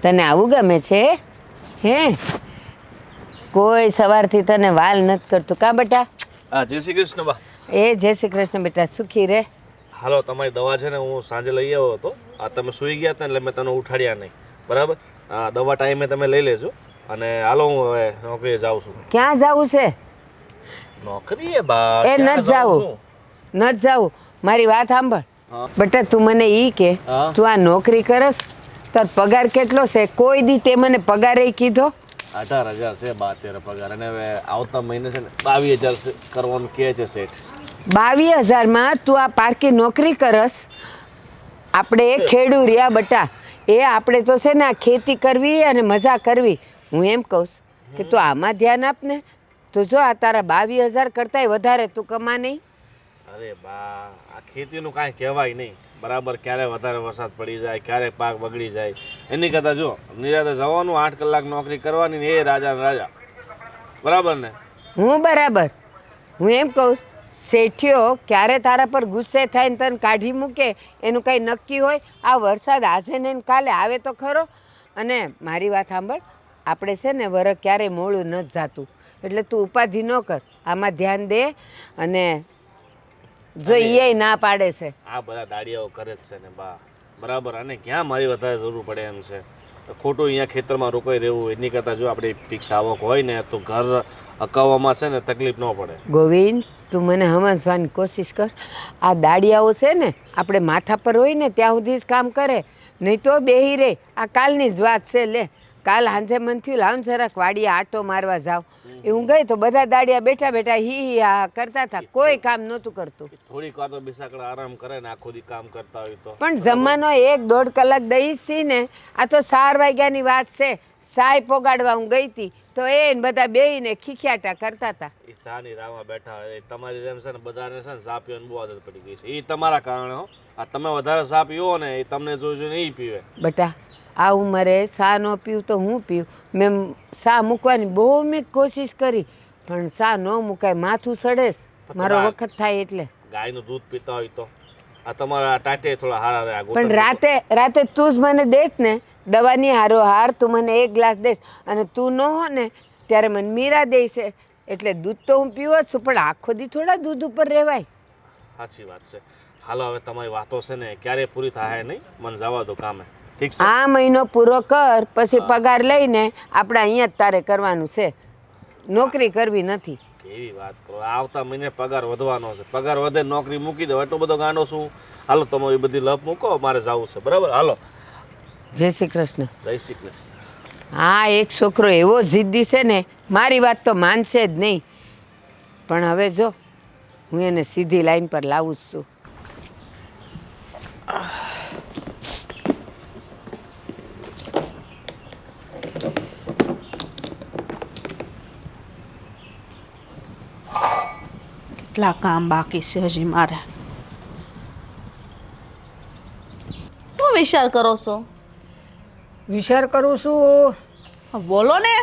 તને આવું ગમે છે હે? કોઈ સવારથી તને વાલ નથી કરતું કા બેટા? હા, જય શ્રી કૃષ્ણ બા. એ જય શ્રી કૃષ્ણ બેટા, સુખી રે. હાલો, તમારી દવા છે ને હું સાંજે લઈ આવ્યો હતો. આ તમે સૂઈ ગયા હતા એટલે મેં તને ઉઠાડ્યા નહીં, બરાબર? હા, દવા ટાઈમે તમે લઈ લેજો. અને હાલો, હું હવે નોકરીએ જાઉં છું. ક્યાં જવું છે? નોકરીએ બા? એ ક્યાં નથી જાઉં જવું, છું? નથી જવું. મારી વાત સાંભળ હા. બેટા, તું મને ઈ કે હા. તું આ નોકરી કરસ, તાર પગાર કેટલો છે? કોઈ દી તે મને પગાર કીધો? 18,000 છે બા અત્યારે પગાર. અને હવે આવતા મહિને છે ને 22,000 કરવાનું કહે છે શેઠ. 22,000માં તું આ પારકી નોકરી કરસ? આપણે ખેડૂ રહ્યા બટા, એ આપણે તો છે ને આ ખેતી કરવી અને મજા કરવી. હું એમ કહું કે તું આમાં ધ્યાન આપ ને. તો જો આ તારા 22,000 કરતાંય વધારે તું કમા નહીં. અરે બા, આ ખેતીનું કાંઈ કહેવાય નહીં, બરાબર? ક્યારે વધારે વરસાદ પડી જાય, ક્યારે પાક બગડી જાય. એની કરતાં જો નિરાતે જવાનું, 8 કલાક નોકરી કરવાની ને એ રાજા ને રાજા, બરાબર ને? હું બરાબર. હું એમ કહું, શેઠિયો ક્યારે તારા પર ગુસ્સે થાય ને તને કાઢી મૂકે એનું કંઈ નક્કી હોય? આ વરસાદ આજે ને કાલે આવે તો ખરો. અને મારી વાત સાંભળ, આપણે છે ને વરસ ક્યારેય મોડું નથી જાતું, એટલે તું ઉપાધિ ન કર, આમાં ધ્યાન દે. અને જો એ ના પાડે છે. આ બધા દાડિયાઓ કરે જ છે ને બા, બરાબર? અને ક્યાં મારી વધારે જરૂર પડે એમ છે? ખોટું અહીંયા ખેતરમાં રોકાઈ રહેવું એની કરતાં જો આપણે ફિક્સ આવક હોય ને તો ઘર અકાવવામાં છે ને તકલીફ ન પડે. ગોવિંદ, તું મને સમજવાની કોશિશ કર. આ દાડિયાઓ છે ને આપણે માથા પર હોય ને ત્યાં સુધી જ કામ કરે, નહીં તો બેહી રહે. આ કાલની જ વાત છે. લે, કાલ સાંજે મન થયું લાવ જરાક વાડીએ આટો મારવા જાવ. એ હું ગઈ તો બધા દાડિયા બેઠા બેઠા હી હા કરતા હતા, કોઈ કામ નહોતું કરતું. થોડીક વાર તો બિસાકડા આરામ કરે ને, આખો દી કામ કરતા હોય તો. પણ જમવાનો 1-1.5 કલાક દઈશ છી ને. આ તો 4 વાગ્યાની વાત છે. સાય પોગાડવા હું ગઈ હતી તો એ બધા બેહીને ખીખ્યાટા કરતા હતા. એ સાની રાહમાં બેઠા હોય. તમારી જેમ છે ને બધાને છે ને ચા પીવાની બહુ આદત પડી ગઈ છે. એ તમારા કારણે હો. આ તમે વધારે ચા પીવો ને એ તમને જોઈ જોઈને એ પીવે. બેટા, આ ઉંમરે ચા ન પીવું તો હું પીવું? મેં ચા મૂકવાની બહુ મેં કોશિશ કરી, પણ ચા ન મુકાય, માથું સડેસ, મારો વખત થાય એટલે. ગાયનું દૂધ પીતા હોય તો આ તમારા ટાટે થોડા હારા રહ્યા. પણ રાતે તું જ મને દેશ ને દવાની હારો હાર, તું મને 1 ગ્લાસ દેશ. અને તું ન હો ને ત્યારે મને મીરા દે છે. એટલે દૂધ તો હું પીવો જ છું, પણ આખો દી થોડા દૂધ ઉપર રહેવાય. સાચી વાત છે. હાલો, હવે તમારી વાતો છે ને ક્યારેય પૂરી થાય નહીં. મને જવા દો કામે, ઠીક છે? આ મહિનો પૂરો કર, પછી પગાર લઈને આપણે અહીંયા જ તારે કરવાનું છે, નોકરી કરવી નથી. કેવી વાત કરો! આવતા મહિને પગાર વધવાનો છે. પગાર વધે નોકરી મૂકી દો, એટલો બધો ગાંડો છું? હાલો, તમારી બધી લપ મૂકો, મારે જવું છે, બરાબર? હાલો, જય શ્રી કૃષ્ણ. જય શ્રી કૃષ્ણ. હા, એક છોકરો એવો જિદ્દી છે ને, મારી વાત તો માનશે જ નહીં. પણ હવે જો હું એને સીધી લાઈન પર લાવું જ છું. કેટલા કામ બાકી છે હજી મારે. શું વિચાર કરો છો? વિચાર કરું છું બોલો ને.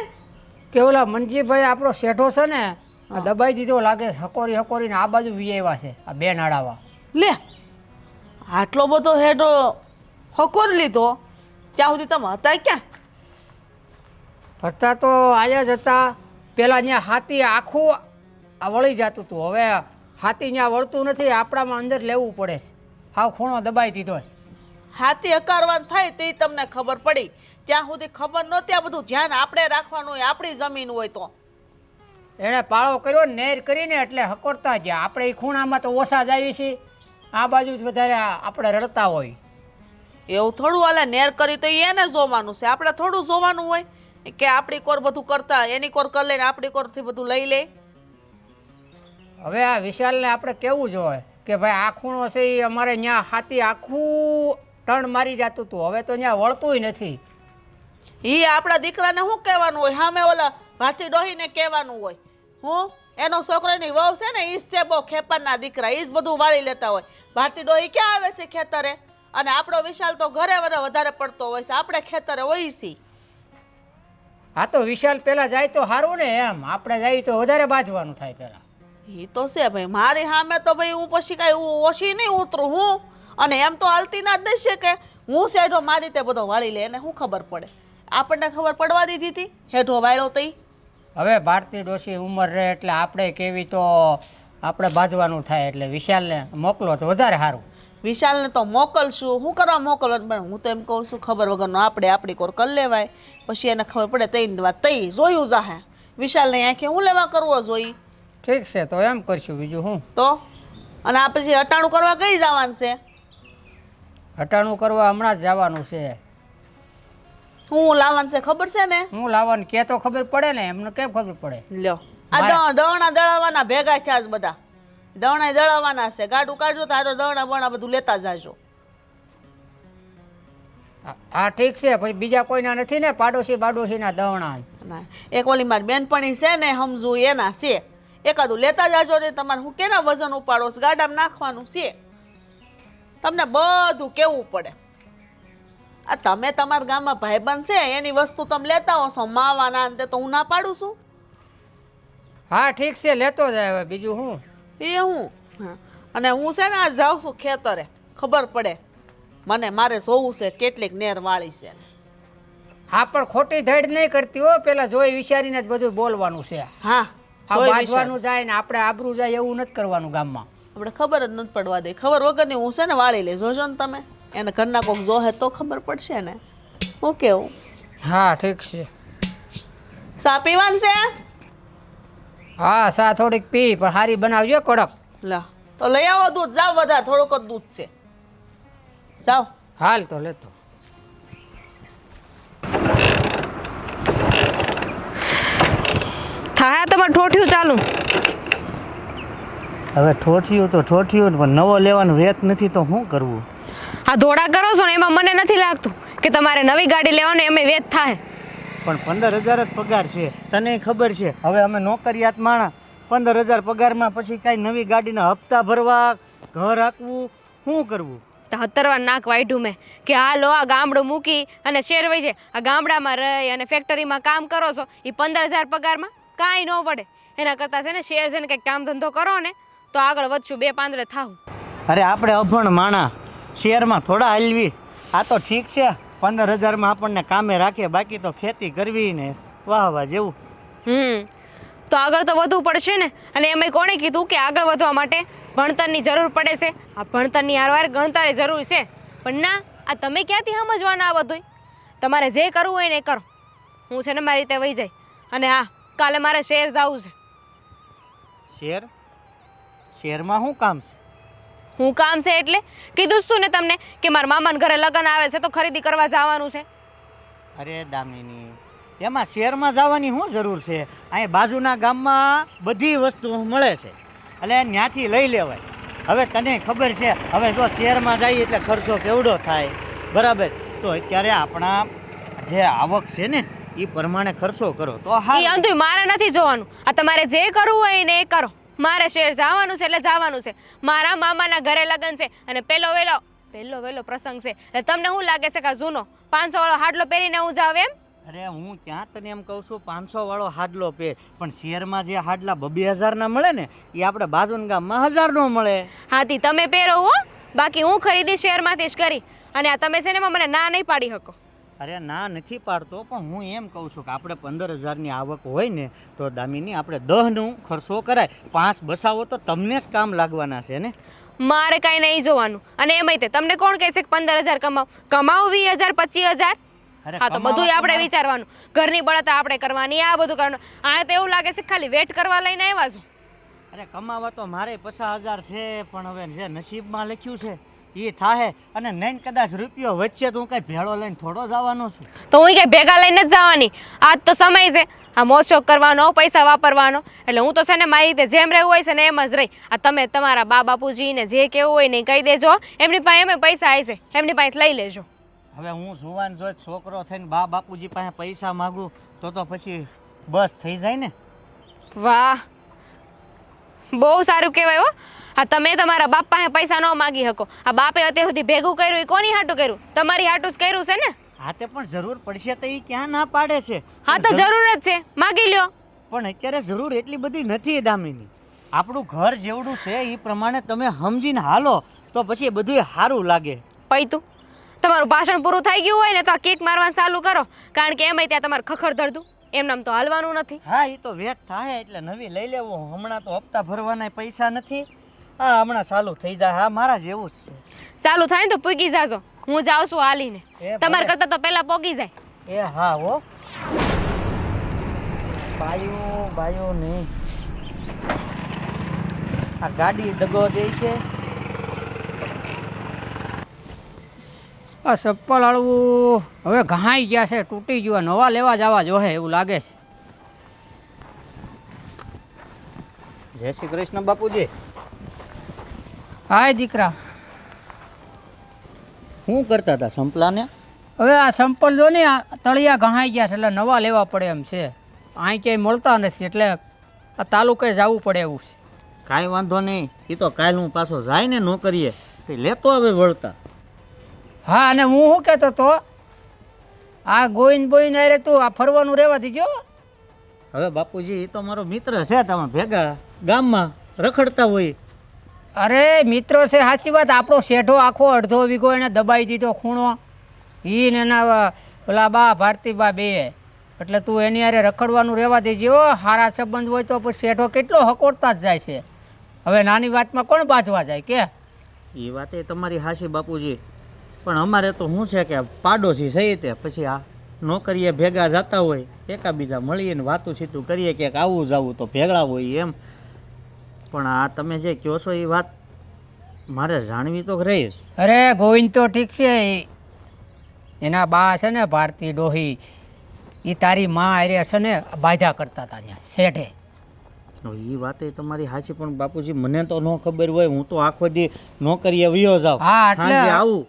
કે ઓલા મનજીભાઈ આપણો શેઠો છે ને, આ દબાઈ દીધો લાગે. હકોરી હકોરીને આ બાજુ વિયેવા છે, આ બે નાડાવા. લે, આટલો બધો હેડો હકોર લીધો, ત્યાં સુધી તમે હતા ક્યાં? ભરતા તો આયા જ હતા. પેલા ત્યાં હાથી આખું આ વળી જતું હતું, હવે હાથી ત્યાં વળતું નથી. આપણામાં અંદર લેવું પડે છે. હાવ ખૂણો દબાઈ દીધો છે. હાથી હકારવાનું થાય તે તમને ખબર પડી, ત્યાં સુધી ખબર નહોતી. આ બધું ધ્યાન આપણે રાખવાનું હોય, આપણી જમીન હોય તો. એણે પાળો કર્યો, નેર કરીને એટલે હકોરતા ગયા. આપણે એ ખૂણામાં તો ઓછા જ આવી છીએ, આ બાજુ જ વધારે આપણે રડતા હોય. એવું થોડું હાલે. નેર કરી તો એને જોવાનું છે, આપણે થોડું જોવાનું હોય કે આપણી કોર બધું કરતા, એની કોર કરી લઈને આપણી કોરથી બધું લઈ લે. હવે આ વિશાલને આપણે કેવું જોઈએ કે ભાઈ આ ખૂણો છે એ અમારે ત્યાં હાથી આખું ટર્ન મારી જતું હતું, હવે તો ત્યાં વળતુંય નથી. એ આપણા દીકરાને શું કહેવાનું હોય? સામે ઓલા ભાથી ડોહીને કહેવાનું હોય. હું એનો છોકરાની વહુ છે ને, ઈ છે બહુ ખેપરના દીકરા, ઈ જ બધું વાળી લેતા હોય. ભારતી ડોહી ક્યાં આવે છે ખેતરે? અને આપણો વિશાલ તો ઘરે વધારે પડતો હોય છે, આપણે ખેતરે હોય છીએ. હા, તો વિશાલ પેલા જાય તો સારું ને, એમ આપણે જાય તો વધારે બાજવાનું થાય પેલા. એ તો છે ભાઈ. મારી સામે તો ભાઈ હું પછી કાંઈ ઓછી નહીં ઉતરું. હું અને એમ તો હાલતી ના જ નહીં છે કે હું શેઠો મારી રીતે બધો વાળી લે એને શું ખબર પડે? આપણને ખબર પડવા દીધી હતી હેઠો વાળ્યો તઈ? હવે ભારતી ડોશી ઉંમર રહે એટલે આપણે કેવી તો આપણે બાજવાનું થાય, એટલે વિશાલને મોકલો તો વધારે સારું. વિશાલને તો મોકલશું, શું કરવા મોકલવાનું? પણ હું તો એમ કહું છું ખબર વગરનો આપણે આપણી કોર કરી લેવાય, પછી એને ખબર પડે તઈ વાત તઈ જોયું જાહે. વિશાલને આંખે હું લેવા કરવો જોઈ? ઠીક છે તો એમ કરશું, બીજું શું. તો અને આ પછી અટાણું કરવા કઈ જવાનું છે? હટાણું કરવા હમણાં જ જવાનું છે. હું લાવવાનું છે ખબર છે ને? હું લાવવાનું કે તો ખબર પડે ને, એમને કેમ ખબર પડે? લ્યો આ દવણા દળાવવાના ભેગા છે આજ બધા. દવણા દળાવવાના છે, ગાડું કાઢજો તો આ દવણા બણા બધું લેતા જાજો. હા ઠીક છે, પછી બીજા કોઈના નથી ને પાડોશીના દવણા? ના, એક ઓલી મારી બેનપણી છે ને સમજુ એના છે, એકાદું લેતા જાજો ને. તમારે હું કેના વજન ઉપાડો છો? ગાડામાં નાખવાનું છે. તમને બધું કેવું પડે. આ તમે તમારા ગામમાં ભાઈબંધ છે એની વસ્તુ તમે લેતા હશો, માવાના અંતે તો હું ના પાડું છું? હા ઠીક છે, લેતો જાય હવે, બીજું શું. એ હું હા. અને હું છે ને આ જાઉં છું ખેતરે, ખબર પડે મને, મારે જોવું છે કેટલીક નેર વાળી છે. હા પણ ખોટી ધડ નહીં કરતી હો, પેલા જોઈ વિચારીને જ બધું બોલવાનું છે. હા આ જોઈ બાજવાનું જાય ને આપણે આબરૂ જાય એવું નથી કરવાનું ગામમાં. આપણે ખબર જ નથી પડવા દે. ખબર વગરની હું છે ને વાળી લે, જોજો ને તમે. એને ઘરના કોક જોહે તો ખબર પડશે ને. હું કેવું? હા ઠીક છે. સા પીવાનું છે? હા સા થોડીક પી, પણ સારી બનાવજો, કડક. લા તો લઈ આવો દૂધ, જાઓ વધારે, થોડુંક જ દૂધ છે, જાઓ. હાલ તો લેતો. થાય તમારે ઠોઠિયું ચાલુ. હવે ઠોઠિયું તો ઠોઠિયું, પણ નવો લેવાનું વેત નથી તો શું કરવું? આ ધોળા કરો છો ને એમાં મને નથી લાગતું કે તમારે નવી ગાડી લેવાનું એમાં વેત થાય. પણ 15,000 જ પગાર છે, તને ખબર છે. હવે અમે નોકરિયાત માણા, 15,000 પગારમાં પછી કાંઈ નવી ગાડીના હપ્તા ભરવા, ઘર હાંકવું, શું કરવું? તો 17 નાક વાઢ્યું મેં કે આ લો આ ગામડું મૂકી અને શેર વહી જાય. આ ગામડામાં રહી અને ફેક્ટરીમાં કામ કરો છો એ 15,000 પગારમાં કાંઈ ન પડે. એના કરતાં છે ને શેર છે ને કંઈક કામ ધંધો કરો ને તો આગળ વધશું, 2 પાંદડે થાવું. અરે આપણે અભણ માણા, શહેરમાં થોડા હાલવી. આ તો ઠીક છે, 15,000માં આપણને કામે રાખે, બાકી તો ખેતી કરવી ને વાહ વાહ જેવું. તો આગળ તો વધવું પડશે ને. અને એમાંય કોણે કીધું કે આગળ વધવા માટે ભણતરની જરૂર પડે છે? આ ભણતરની હારવાર ગણતરે જરૂર છે, પણ ના, આ તમે ક્યાંથી સમજવાના આ બધું? તમારે જે કરવું હોય ને એ કરો. હું છે ને મારી રીતે વહી જાય. અને હા, કાલે મારે શહેર જવું છે. શહેરમાં શું કામ છે? હું કામ છે એટલે કીધું જ તું ને તમને કે મારા મામાના ઘરે લગ્ન આવે છે તો ખરીદી કરવા જવાનું છે. અરે દામિની, એમાં શહેરમાં જવાની શું જરૂર છે? અહીં બાજુના ગામમાં બધી વસ્તુ મળે છે, એટલે ત્યાંથી લઈ લેવાય. હવે તને ખબર છે, હવે જો શહેરમાં જઈએ એટલે ખર્ચો કેવડો થાય, બરાબર? તો અત્યારે આપણા જે આવક છે ને એ પ્રમાણે ખર્ચો કરો તો હા. એ અંતુય મારે નથી જોવાનું. આ તમારે જે કરવું હોય ને એ કરો. મારે શહેર જવાનું છે એટલે જવાનું છે. મારા મામાના ઘરે લગ્ન છે અને પહેલો વહેલો પ્રસંગ છે. એટલે તમને શું લાગે છે કે આ જૂનો 500 વાળો હાડલો પહેરીને હું જાવ એમ? અરે હું ત્યાં તને એમ કહું છું 500 વાળો હાડલો પહેર, પણ શહેરમાં જે હાડલા 2,000 ના મળે ને એ આપણે બાજુના ગામમાં 1000 નો મળે. હાથી તમે પહેરો હો, બાકી હું ખરીદી શહેરમાંથી જ કરી. અને આ તમે છે ને મને ના નહીં પાડી શકો. અરે ના નથી પાડતો, પણ હું એમ કહું છું કે આપણે 15,000ની આવક હોય ને તો દામિની આપણે 10નું ખર્ચો કરાય. 5 બસાવો તો તમને જ કામ લાગવાના છે ને. મારે કાંઈ નહીં જોવાનું. અને એમાંય તે તમને કોણ કહે છે કે 15,000 કમાવું 20,000 25,000? હા તો બધું આપણે વિચારવાનું. ઘરની બળતરા આપણે કરવાની, આ બધું કરવાનું. આ તો એવું લાગે છે ખાલી વેટ કરવા લઈને આવ્યા છો. અરે કમાવા તો મારે 50,000 છે, પણ હવે જે નસીબમાં લખ્યું છે એ થાહે. અને નહીં કદાચ રૂપિયો વચ્ચે તો હું કઈ ભેળો લઈને થોડો જવાનો છું. તો હું કઈ ભેગા લઈને જ જવાની. આજ તો સમય છે આ મોજશોખ કરવાનો, પૈસા વાપરવાનો. એટલે હું તો છે ને મારી રીતે જેમ રહેવું હોય છે ને એમ જ રહી. આ તમે તમારા બા બાપુજીને જે કેવું હોય ને કહી દેજો. એમની પાસે એમ પૈસા આવે છે, એમની પાસે લઈ લેજો. હવે હું જુવાન જોઈ છોકરો થઈને બા બાપુજી પાસે પૈસા માગું તો પછી બસ થઈ જાય ને. વાહ, બહુ સારું કહેવાય હો. આ તમે તમારા બાપ પાસે પૈસા ન માગી શકો. આ બાપે અત્યાર સુધી ભેગું કર્યું એ કોની હાટું કર્યું? તમારી હાટું જ કર્યું છે ને. હા તે પણ જરૂર પડશે તો એ ક્યાં ના પાડે છે? હા તો જરૂર જ છે, માગી લ્યો. પણ અત્યારે જરૂર એટલી બધી નથી દામિની. આપણું ઘર જેવડું છે એ પ્રમાણે તમે સમજીને હાલો તો પછી બધું સારું લાગે. પૈતું તમારું ભાષણ પૂરું થઈ ગયું હોય ને તો આ કેક મારવાનું ચાલુ કરો, કારણ કે એમાંય ત્યાં તમારે ખખડ ધરતું એમનામ તો હાલવાનું નથી. હા એ તો વેટ થાય એટલે નવી લઈ લેવું. હમણાં તો હપ્તા ભરવાના પૈસા નથી. હા હમણાં ચાલુ થઈ જાય. હા મારા જેવું જ છે. ચાલુ થાય ને તો પૂગી જાજો, હું જાઉં છું હાલીને. એ તમારે ભલે. કરતા તો પહેલા પોગી જાય. એ હા હો. બાયું નહીં. આ ગાડી દગો દે છે. આ ચપ્પલ હાળવું હવે ઘાઈ ગયા છે, તૂટી ગયો, નવા લેવા જવા જોહે એવું લાગે છે. જય શ્રી કૃષ્ણ બાપુજી. હાય દીકરા, શું કરતા હતા સંપલાને? હવે આ ચંપલ જો ને આ તળિયા ઘાઈ ગયા છે એટલે નવા લેવા પડે એમ છે. અહીં ક્યાંય મળતા નથી એટલે આ તાલુકે જવું પડે એવું છે. કાંઈ વાંધો નહીં. એ તો કાલ હું પાછો જાય ને નોકરીએ તે લેતો હવે વળતા. હા અને હું શું કહેતો તો આ ગોઈન બોઈન અરે તું આ ફરવાનું રહેવા દીજો. હવે બાપુજી એ તો મારો મિત્ર છે, તમે ભેગા ગામમાં રખડતા હોય. અરે મિત્રો છે સાચી વાત. આપણો શેઢો આખો અડધો વીઘો એને દબાઈ દીધો ખૂણો, ઈ ને એના પેલા બા ભારતીબા બે, એટલે તું એની હારે રખડવાનું રહેવા દેજે. સારા સંબંધ હોય તો પછી શેઢો કેટલો હકોરતા જ જાય છે. હવે નાની વાતમાં કોણ બાજવા જાય કે? એ વાત એ તમારી હાશી બાપુજી, પણ અમારે તો શું છે કે પાડોશી સહી તે પછી આ નોકરીએ ભેગા જતા હોય, એકાબીજા મળીને વાતું છીતું કરીએ કે આવું જાવું તો ભેગા હોય એમ. પણ આ તમે જે કહો છો એ વાત મારે જાણવી તો રહીશ. અરે ગોવિંદ તો ઠીક છે, એના બા છે ને ભારતી ડોહી, એ તારી માં હારે છે ને બાધા કરતા હતા ત્યાં શેઠે. એ વાત એ તમારી હાચી, પણ બાપુજી મને તો ન ખબર હોય. હું તો આખો દી નોકરીએ વયો જાઉં, હા, એટલે- સાંજે આવું.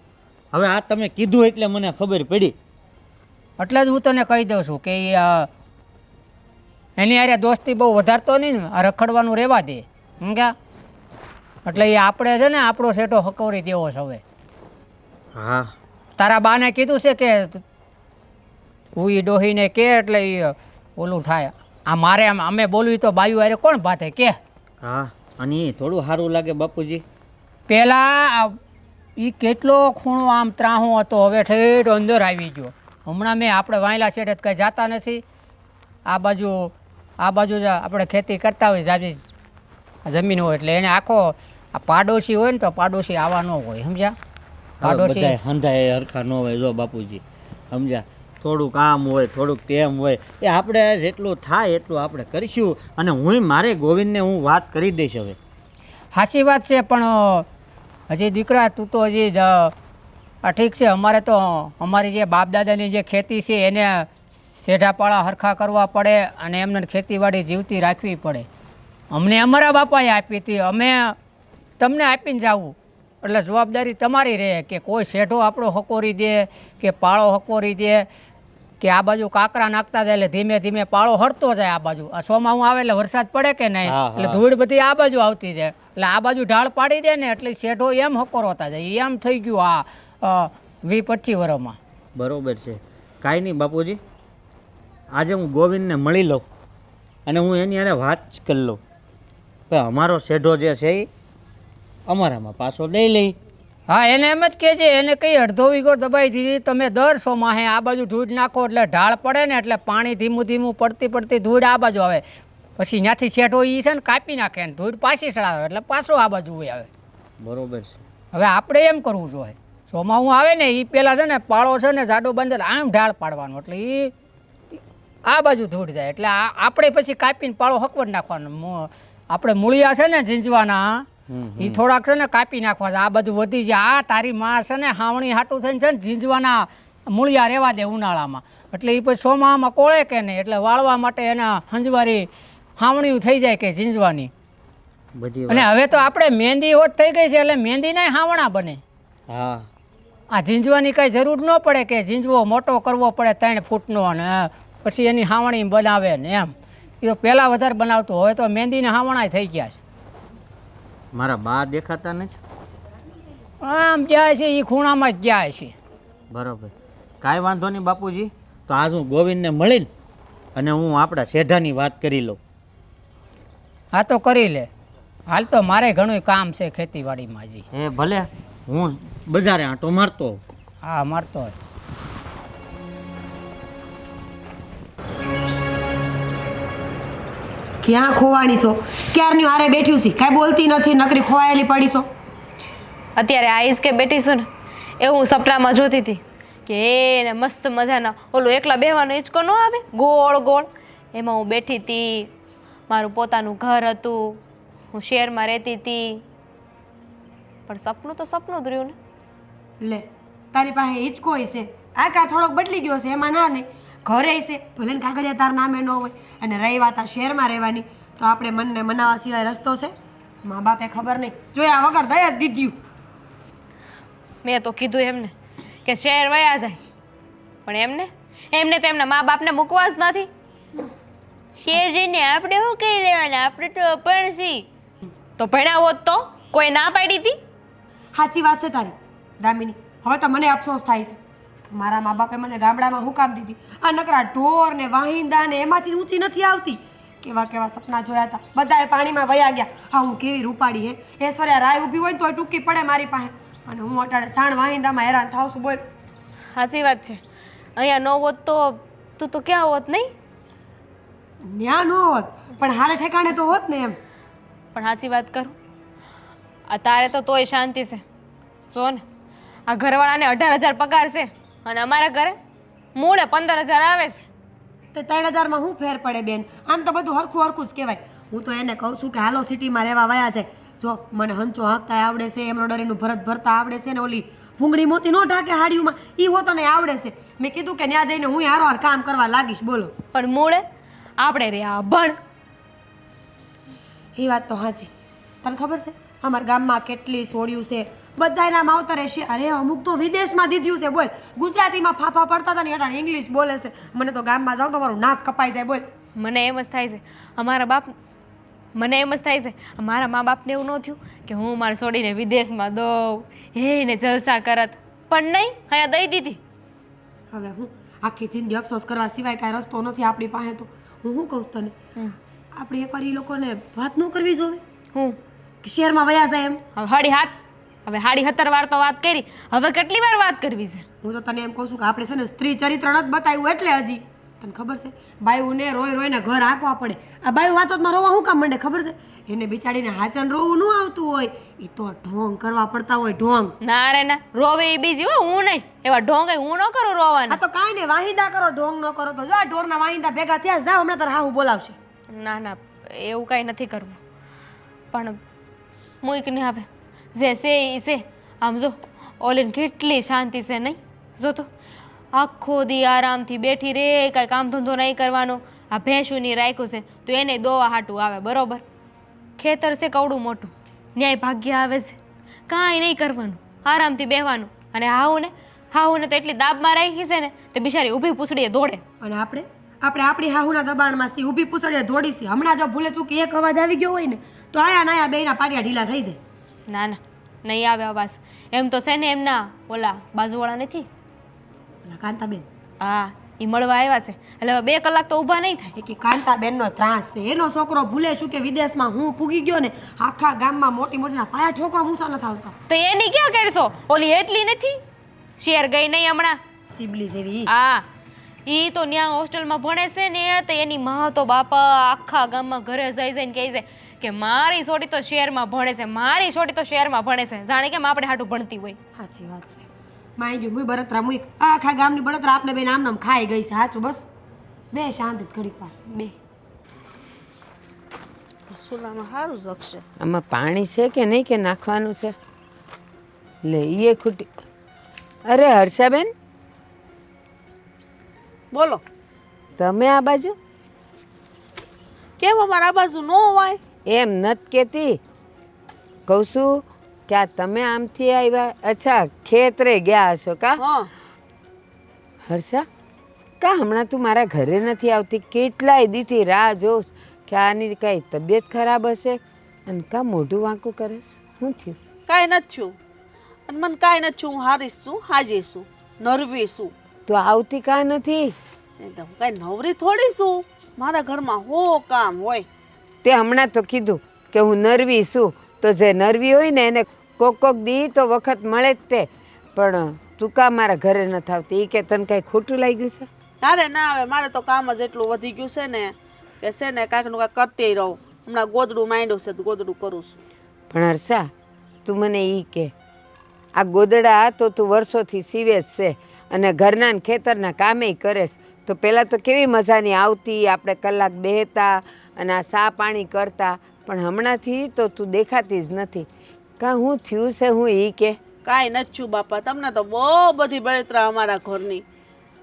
હવે આ તમે કીધું એટલે મને ખબર પડી. એટલે જ હું તને કહી દઉં છું કે એની હારે દોસ્તી બહુ વધારતો નહીં ને, આ રખડવાનું રહેવા દે સમજ્યા. એટલે એ આપણે છે ને આપણો શેઠો હકવરી દેવો છે હવે. હા તારા બાને કીધું છે કે હું એ ડોહીને કે એટલે એ ઓલું થાય. આ મારે આમ અમે બોલવી તો બાયું હારે કોણ ભાતે કે? હા, અને એ થોડું સારું લાગે બાપુજી. પહેલાં એ કેટલો ખૂણો આમ ત્રાહો હતો, હવે ઠેઠ અંદર આવી ગયો. હમણાં મેં આપણે વાયલા શેઠે કંઈ જાતા નથી. આ બાજુ જ આપણે ખેતી કરતા હોય, જાજી જમીન હોય એટલે એને આખો આ પાડોશી હોય ને તો પાડોશી આવા ન હોય સમજ્યા. પાડોશી બધાય હંધાય હરખા ન હોય જો બાપુજી સમજ્યા. થોડુંક આમ હોય થોડુંક તેમ હોય, એ આપણે જેટલું થાય એટલું આપણે કરીશું. અને હું મારે ગોવિંદને હું વાત કરી દઈશ હવે. સાચી વાત છે, પણ હજી દીકરા તું તો હજી ઠીક છે. અમારે તો અમારી જે બાપ દાદાની જે ખેતી છે એને શેઢાપાળા હરખા કરવા પડે અને એમને ખેતીવાડી જીવતી રાખવી પડે. અમને અમારા બાપાએ આપી હતી, અમે તમને આપીને જાવું, એટલે જવાબદારી તમારી રહે કે કોઈ શેઢો આપણો હકોરી દે કે પાળો હકોરી દે કે આ બાજુ કાંકરા નાખતા જાય એટલે ધીમે ધીમે પાળો હરતો જાય. આ બાજુ આ ચોમાસું આવે એટલે વરસાદ પડે કે નહીં, હા, એટલે હા. ધૂળ બધી આ બાજુ આવતી જાય, એટલે આ બાજુ ઢાળ પાડી દે ને એટલે શેઢો એમ હકોરતા જાય. એમ થઈ ગયું આ 20-25 વર્ષમાં. બરોબર છે, કાંઈ નહીં બાપુજી. આજે હું ગોવિંદને મળી લઉં અને હું એની હારે વાત જ કરી લઉં. પણ અમારો શેઢો જે છે એ અમારામાં પાછો લઈ લઈ. હા એને એમ જ કહેજે, એને કઈ અડધો વીઘો દબાઈ દીધી તમે. દર ચોમાસે આ બાજુ ધૂળ નાખો એટલે ઢાળ પડે ને એટલે પાણી ધીમું ધીમું પડતી ધૂળ આ બાજુ આવે. પછી ત્યાંથી શેઢો એ છે ને કાપી નાખે ને ધૂળ પાછી ચડાવે એટલે પાછો આ બાજુ આવે. બરોબર છે. હવે આપણે એમ કરવું જોઈએ, ચોમાસું આવે ને એ પહેલાં છે ને પાળો છે ને જાડો બંધ આમ ઢાળ પાડવાનો એટલે એ આ બાજુ ધૂળ જાય એટલે આપણે પછી કાપીને પાળો હકવટ નાખવાનો. આપણે મૂળિયા છે ને ઝીંઝવાના એ થોડાક છે ને કાપી નાખવા છે. આ બધું વધી જાય. આ તારી માં છે ને હાવણી હાટું થઈને છે ને ઝીંઝવાના મૂળિયા રહેવા દે ઉનાળામાં, એટલે એ પછી ચોમાસામાં કોળે કે નહીં, એટલે વાળવા માટે એના હંજવારી હાવણીઓ થઈ જાય કે ઝીંઝવાની. બધી અને હવે તો આપણે મહેંદી હોત થઈ ગઈ છે એટલે મહેંદીના હાવણા બને. હા આ ઝીંઝવાની કાંઈ જરૂર ન પડે કે ઝીંઝવો મોટો કરવો પડે 3 ફૂટનો અને પછી એની હાવણી બનાવે ને એમ. એ તો પહેલાં વધારે બનાવતું, હવે તો મહેંદીના હાવણા થઈ ગયા છે. મારા બા દેખાતા નથી. આમ જાય છે એ ખૂણામાં જ જાય છે. બરોબર, કાંઈ વાંધો નહીં બાપુજી. તો આજ હું ગોવિંદને મળીને અને હું આપણા શેઢાની વાત કરી લઉં. હા તો કરી લે. હાલ તો મારે ઘણું કામ છે ખેતીવાડીમાં હજી. એ ભલે હું બજારે આંટો મારતો હોઉં. હા મારતો હોય. ક્યાં ખોવાણી છો? ક્યારની હારે બેઠ્યું છે, કાંઈ બોલતી નથી, નકરી ખોવાયેલી પડી છો. અત્યારે આઈસ કે બેઠીશું ને એવું હું સપનામાં જોતી હતી કે એને મસ્ત મજાના ઓલું એકલા બેહવાનો હિંચકો ન આવે ગોળ ગોળ, એમાં હું બેઠી હતી. મારું પોતાનું ઘર હતું, હું શહેરમાં રહેતી હતી, પણ સપનું તો સપનું જ રહ્યું ને. લે, તારી પાસે હિંચકો છે, આકાર થોડોક બદલી ગયો છે, એમાં ના નહીં. ઘરે છે, ભલે ને કાગળિયા તાર નામે ન હોય, અને રહી વાત આ શહેરમાં રહેવાની, તો આપણે મનને મનાવવા સિવાય રસ્તો છે? મા બાપે ખબર નહીં, જોયા વગર દયા જ દીધ્યું. મેં તો કીધું એમને કે શહેર વયા જાય, પણ એમને તો એમના મા બાપને મૂકવા જ નથી. શહેર જઈને આપણે શું કહી લેવાના, આપણે તો અપણ છીએ. તો ભણ્યા હોત તો કોઈ ના પાડી હતી? સાચી વાત છે તારી દામિની. હવે તો મને અફસોસ થાય છે કે મારા મા બાપે મને ગામડામાં હું કામ દીધી. આ નકરા ઢોર ને વાહિંદા ને એમાંથી ઊંચી નથી આવતી. કેવા કેવા સપના જોયા હતા, બધાએ પાણીમાં વયા ગયા. હા, હું કેવી રૂપાડી હે, ઐશ્વર્યા રાય ઊભી હોય તો ટૂંકી પડે મારી પાસે, અને હું અટાણે સાણ વાહિંદામાં હેરાન થાવ છું. બોલ. સાચી વાત છે. અહીંયા ન હોત તો તું તો ક્યાં હોત નહીં? ન્યા ન હોત, પણ હારે ઠેકાણે તો હોત ને એમ. પણ સાચી વાત કરું, આ તારે તો તોય શાંતિ છે. જો ને આ ઘરવાળાને 18,000 પગાર છે અને અમારા ઘરે મૂળે 15,000 આવે છે. તે 3,000માં શું ફેર પડે બેન? આમ તો બધું હરખું હરખું જ કહેવાય. હું તો એને કહું છું કે હાલો સિટીમાં રહેવા વયા જાય. જો મને હંચો હાંકતા આવડે છે, એમ્બ્રોડરીનું ભરત ભરતા આવડે છે, ને ઓલી ભૂંગળી મોતી ન ઢાકે હાડીઓમાં એ હોતો ને આવડે છે. મેં કીધું કે ત્યાં જઈને હું હારો કામ કરવા લાગીશ. બોલો. પણ મૂળે આપણે રહ્યા ભણ. એ વાત તો સાચી. તને ખબર છે અમારા ગામમાં કેટલી સોડિયું છે, બધાના માવતરે છે. અરે અમુક તો વિદેશમાં દીધ્યું છે. બોલ, ગુજરાતીમાં ફાફા પડતા હતા ને અટાણે ઇંગ્લિશ બોલે છે. મને તો ગામમાં જાઉં તો મારું નાક કપાઈ જાય. બોલ. મને એમ જ થાય છે મારા મા બાપને એવું ન થયું કે હું મારે છોડીને વિદેશમાં દઉં, એને જલસા કરત, પણ નહીં, અહીંયા દઈ દીધી. હવે હું આખી જિંદગી અફસોસ કરવા સિવાય કાંઈ રસ્તો નથી આપણી પાસે. તો હું શું કહું છું તને, આપણે એકવાર એ લોકોને વાત ન કરવી જોવે હું કે શહેરમાં વયા જાય એમ. હવે હાડી 17 વાર તો વાત કરી, હવે કેટલી વાર વાત કરવી છે? હું તો તને એમ કહું છું કે આપણે છે ને સ્ત્રી ચરિત્ર નથી બતાવ્યું એટલે હજી. તને ખબર છે બાયુને રોઈને ઘર આંકવા પડે. આ બાયુ વાતોમાં રોવા શું કામ માંડે ખબર છે? એને બિચારીને હાચન રોવું ન આવતું હોય, એ તો ઢોંગ કરવા પડતા હોય. ઢોંગ ના રે ના, રોવે એ બીજી હો, હું નહીં. એવા ઢોંગ હું ન કરું આ રોવાના. તો કાંઈ ને વાહિંદા કરો, ઢોંગ ન કરો તો જો આ ઢોરના વાહિંદા ભેગા થયા જાવ હમણાં તારા હા હું બોલાવશે. ના ના, એવું કાંઈ નથી કરવું. પણ મુઈક નહીં આવે, જે છે એ છે. આમ જો ઓલીને કેટલી શાંતિ છે નહીં? જો તો આખો દી આરામથી બેઠી રે, કાંઈ કામ ધંધો નહીં કરવાનો. આ ભેંસુની રાખ્યું છે તો એને દોવા હાટું આવે, બરોબર? ખેતર છે કવડું મોટું, ન્યાય ભાગ્ય આવે છે, કાંઈ નહીં કરવાનું, આરામથી બેહવાનું. અને હાહુને તો એટલી દાબમાં રાખી છે ને તે બિચારી ઊભી પૂછડીએ દોડે. અને આપણે આપણી હાહુના દબાણમાં સી ઊભી પૂછડીએ દોડીશી. હમણાં જો ભૂલે ચૂકી એક અવાજ આવી ગયો હોય ને તો આયા નાયા બેયના પાટિયા ઢીલા થઈ જાય. ના ના, નહીં આવે અવાજ. એમ તો છે ને એમના ઓલા બાજુવાળા નથી, ઓલા કાંતાબેન, હા, એ મળવા આવ્યા છે. એટલે હવે 2 કલાક તો ઊભા નહીં થાય. કે કાંતાબેનનો ત્રાસ છે. એનો છોકરો ભૂલે શું કે વિદેશમાં હું પૂગી ગયો ને આખા ગામમાં મોટી મોટીના પાયા ઠોકવા મૂસા નથી આવતા. તો એની ક્યાં કરશો? ઓલી એટલી નથી, શેર ગઈ નહીં હમણાં, સિબલી જેવી. હા, ઈ તો ન્યા હોસ્ટેલમાં ભણે છે ને, તો એની માં તો બાપા આખા ગામમાં ઘરે જઈને કહે છે કે મારી છોડી તો શહેરમાં ભણે છે, મારી છોડી તો શહેરમાં ભણે છે. જાણે કેમ આપણે હાટું ભણતી હોય. સાચી વાત છે. માઈ ગયું મુઈ બળતરા મુઈ આખા ગામની બળતરા આપને બેન આમ નામ ખાઈ ગઈ છે. સાચું. બસ બે શાંતિ ઘડીક વાર બે. સુલામાં સારું જગશે. આમાં પાણી છે કે નહીં કે નાખવાનું છે? લે એ ખૂટી. અરે હર્ષાબેન, બોલો. તમે આ બાજુ કેમ અમારા બાજુ ન હોય? એમ નથી કહેતી, કહું છું કે આ તમે આમથી આવ્યા. અચ્છા, ખેતરે ગયા હશો કા? હા. હર્ષા, કા હમણાં તું મારા ઘરે નથી આવતી? કેટલાય દીથી રાહ જોઉં કે આની કઈ તબિયત ખરાબ હશે અને કા મોઢું વાંકું કરેશ? શું થયું? કાંઈ નથી થયું, અને મને કાંઈ નથી થયું. હું હારી છું, હાજી છું, નર્વી છું. તું આવતી કા નથી? એકદમ કાંઈ નવરી થોડી છું. મારા ઘરમાં હો કામ હોય. તે હમણાં તો કીધું કે હું નરવી છું, તો જે નરવી હોય ને એને કોક દી તો વખત મળે જ તે. પણ તું કા મારા ઘરે નથી આવતી? એ કે તને કાંઈ ખોટું લાગ્યું છે? તારે ના આવે, મારે તો કામ જ એટલું વધી ગયું છે ને કે છે ને કાંઈકનું કાંઈક કરતી રહું. હમણાં ગોદડું માંડ્યું છે તો ગોદડું કરું છું. પણ હર્ષા, તું મને એ કે આ ગોદડા તો તું વર્ષોથી સીવે જ છે અને ઘરના ને ખેતરના કામેય કરેશ, તો પહેલાં તો કેવી મજાની આવતી, આપણે કલાક બેહતા અને આ સા પાણી કરતા. પણ હમણાંથી તો તું દેખાતી જ નથી. કાં હું થયું છે હું એ કે? કાંઈ નથી છું બાપા, તમને તો બહુ બધી બળતરા અમારા ઘરની.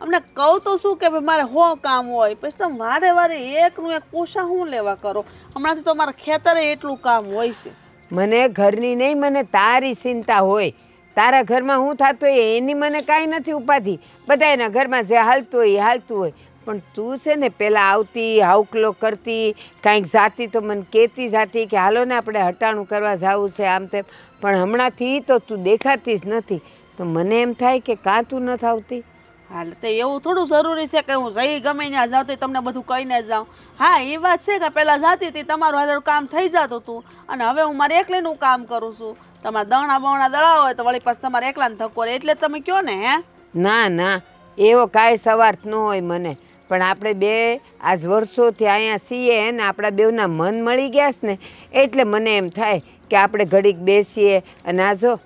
અમને કહું તો શું કે ભાઈ મારે હો કામ હોય, પછી તમે વારે વારે એકનું એક પૂછા શું લેવા કરો? હમણાંથી તો મારા ખેતરે એટલું કામ હોય છે. મને ઘરની નહીં, મને તારી ચિંતા હોય. તારા ઘરમાં હું થતું હોય એની મને કાંઈ નથી ઉપાધિ. બધાયના ઘરમાં જે હાલતું હોય એ હાલતું હોય. પણ તું છે ને પહેલાં આવતી, હાવકલો કરતી, કાંઈક જાતી તો મને કહેતી જાતી કે હાલો ને આપણે હટાણું કરવા જવું છે આમ તેમ. પણ હમણાંથી તો તું દેખાતી જ નથી. તો મને એમ થાય કે કાં તું નથી આવતી? હાલ તો એવું થોડું જરૂરી છે કે હું જઈ ગમે ત્યાં જાઉં તો તમને બધું કહીને જાઉં. હા એ વાત છે કે પહેલાં જાતી હતી તમારું હાજર કામ થઈ જતું હતું અને હવે હું મારે એકલીનું કામ કરું છું. તમારે દણા બવણા દળાવ હોય તો વળી પાછું તમારે એકલાને ધક્કો રહે, એટલે તમે કહો ને. હે ના ના, એવો કાંઈ સવાર્થ ન હોય મને. પણ આપણે બે આજ વર્ષોથી અહીંયા છીએ ને આપણા બેવના મન મળી ગયા છે ને, એટલે મને એમ થાય કે આપણે ઘડીક બેસીએ. અને આ જો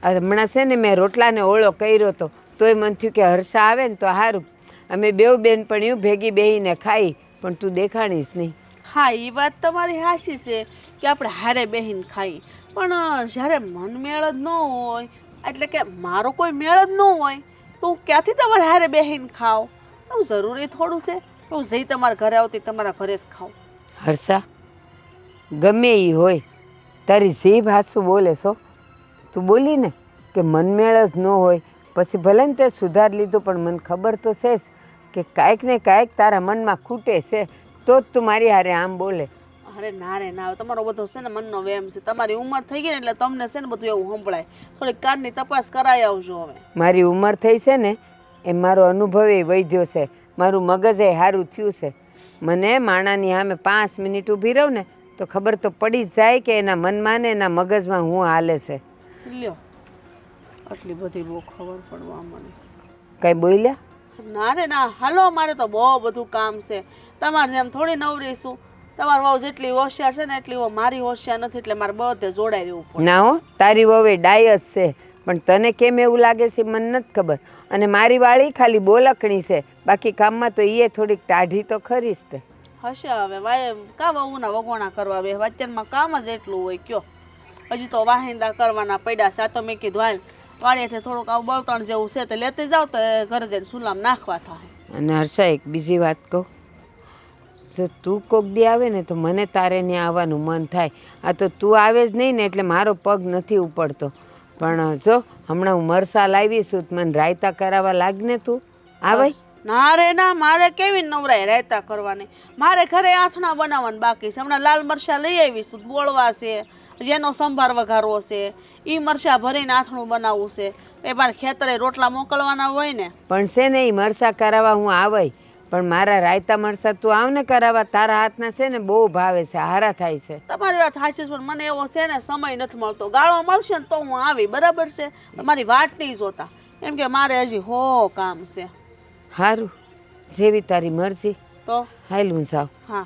હમણાં છે ને મેં રોટલાને ઓળો કર્યો હતો, તોય મને થયું કે હર્ષા આવે ને તો સારું, અમે બેવ બેનપણીઓ ભેગી બેસીને ખાઈ. પણ તું દેખાણીશ નહીં. હા એ વાત તમારી હાચી છે કે આપણે હારે બેહીને ખાઈ, પણ જ્યારે મન મેળ જ ન હોય, એટલે કે મારો કોઈ મેળ જ ન હોય તો હું ક્યાંથી તમારે હારે બેહીને ખાવ? એવું જરૂરી થોડું છે હું જઈ તમારા ઘરે આવતી તમારા ઘરે જ ખાઉં? હર્ષા, ગમે એ હોય, તારી જીભ હાસું બોલે છો. તું બોલી ને કે મનમેળ જ ન હોય, પછી ભલે ને તે સુધાર લીધું, પણ મને ખબર તો છે જ કે કાંઈક ને કાંઈક તારા મનમાં ખૂટે છે, તો જ તું મારી હારે આમ બોલે. અરે ના રે ના, તમારો બધો છે ને મનનો વેમ છે. તમારી ઉંમર થઈ ગઈ ને એટલે તમને છે ને બધું એવું સંભળાય. થોડીક કાનની તપાસ કરાવી આવજો હવે. મારી ઉંમર થઈ છે ને એ મારો અનુભવ એ વધ્યો છે, મારું મગજ એ સારું થયું છે. મને માણાની સામે 5 મિનિટ ઊભી રહું ને તો ખબર તો પડી જ જાય કે એના મનમાં ને એના મગજમાં હું હાલે છે. લ્યો આટલી બધી બહુ ખબર પડવા મને. કાંઈ બોલ્યા? ના રે ના, હાલો મારે તો બહુ બધું કામ છે. તમારે જેમ થોડી નવરી છું. તમારી વહુ જેટલી હોશિયાર છે ને એટલી મારી હોશિયાર નથી, એટલે મારે બધે જોડાઈ રહેવું પડે. ના હો, તારી વહુ ડાય જ છે, પણ તને કેમ એવું લાગે છે મને નથી ખબર. અને મારી વાળી ખાલી બોલકણી છે, બાકી કામમાં તો એ થોડીક ટાઢી તો ખરી જ તે. હશે હવે વાય કા વહુના વગોણા કરવા બે અત્યારમાં કામ જ એટલું હોય. કયો હજી તો વાહિંદા કરવાના પડ્યા છે. આ તો મેં કીધું હાલ વાડીએથી થોડુંક આવું બળતણ જેવું છે તો લેતી જાવ તો ઘરે જઈને સુલામ નાખવા થાય. અને હર્ષા, એક બીજી વાત કહું, જો તું કોક દી આવે ને તો મને તારે ત્યાં આવવાનું મન થાય. આ તો તું આવે જ નહીં ને એટલે મારો પગ નથી ઉપડતો. પણ જો હમણાં હું મરસા લાવી છું, મને રાયતા કરાવવા લાગ ને તું આવે. ના રે ના, મારે કેવી નવરાય રાયતા કરવાની? મારે ઘરે આથણા બનાવવાનું બાકી છે. હમણાં લાલ મરચાં લઈ આવીશું, બોળવા છે, જેનો સંભાર વઘારવો છે, એ મરચાં ભરીને આથણું બનાવવું છે. એ મારે ખેતરે રોટલા મોકલવાના હોય ને. પણ છે ને એ મરસા કરાવવા હું આવે, પણ મારા રાયતા મરસા તું આવ ને કરાવવા, તારા હાથના છે ને બહુ ભાવે છે, હારા થાય છે. તમારી વાત સાચી છે, પણ મને એવો છે ને સમય નથી મળતો. ગાળો મળશે ને તો હું આવી, બરાબર છે? મારી વાટ નહીં જોતા, એમ કે મારે હજી હો કામ છે. સારું, જેવી તારી મરજી. તો હાલ હું જાઉં. હા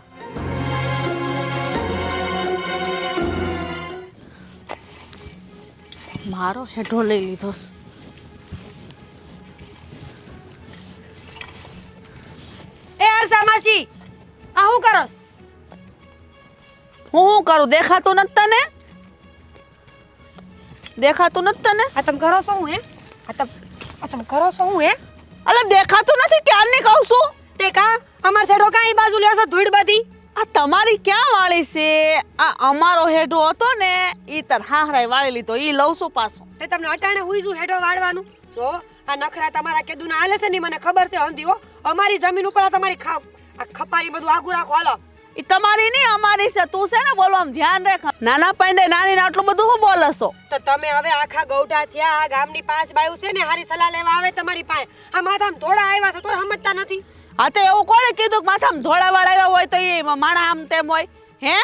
મારો હેઠો લઈ લીધો. એ હર્ષા માસી, આ શું કરોસ? હું શું કરું? દેખાતું નથી તને? દેખાતું નથી તને? આ તમે કરો છો હું હે? આ તમે કરો છો હું હે? અલે દેખાતું નથી ક્યારની કહું છું. તે કા અમાર સેડો કા ઈ બાજુ લ્યો છો ધૂળ બધી? આ તમારી ક્યાં વાળી છે? આ અમારો હેઠો હતો ને ઈ તાર હાહરાય વાળી લીધો, ઈ લઉં છું પાછો. તે તમને અટાણે હુઈજું હેડો વાળવાનું. જો આ નખરા તમારા કેદુના હાલે છે ને મને ખબર છે હંધીઓ. અમારી જમીન ઉપર આ તમારી આ ખપારી બધું આગું રાખો હાલો. ઈ તમારી નહીં અમારી છે. તું છે ને બોલવામાં ધ્યાન રાખ. નાના પાંડે નાની ને આટલું બધું હું બોલશો? તો તમે હવે આખા ગૌઢા થયા, આ ગામની 5 બાયું છે ને હારી સલાહ લેવા આવે તમારી પાસે. આ માથામાં થોડા આવ્યા છે તો સમજતા નથી. હા તો એવું કોણે કીધું કે માથામાં ધોળા વાળ આવ્યા હોય તો એ માણા આમ તેમ હોય? હે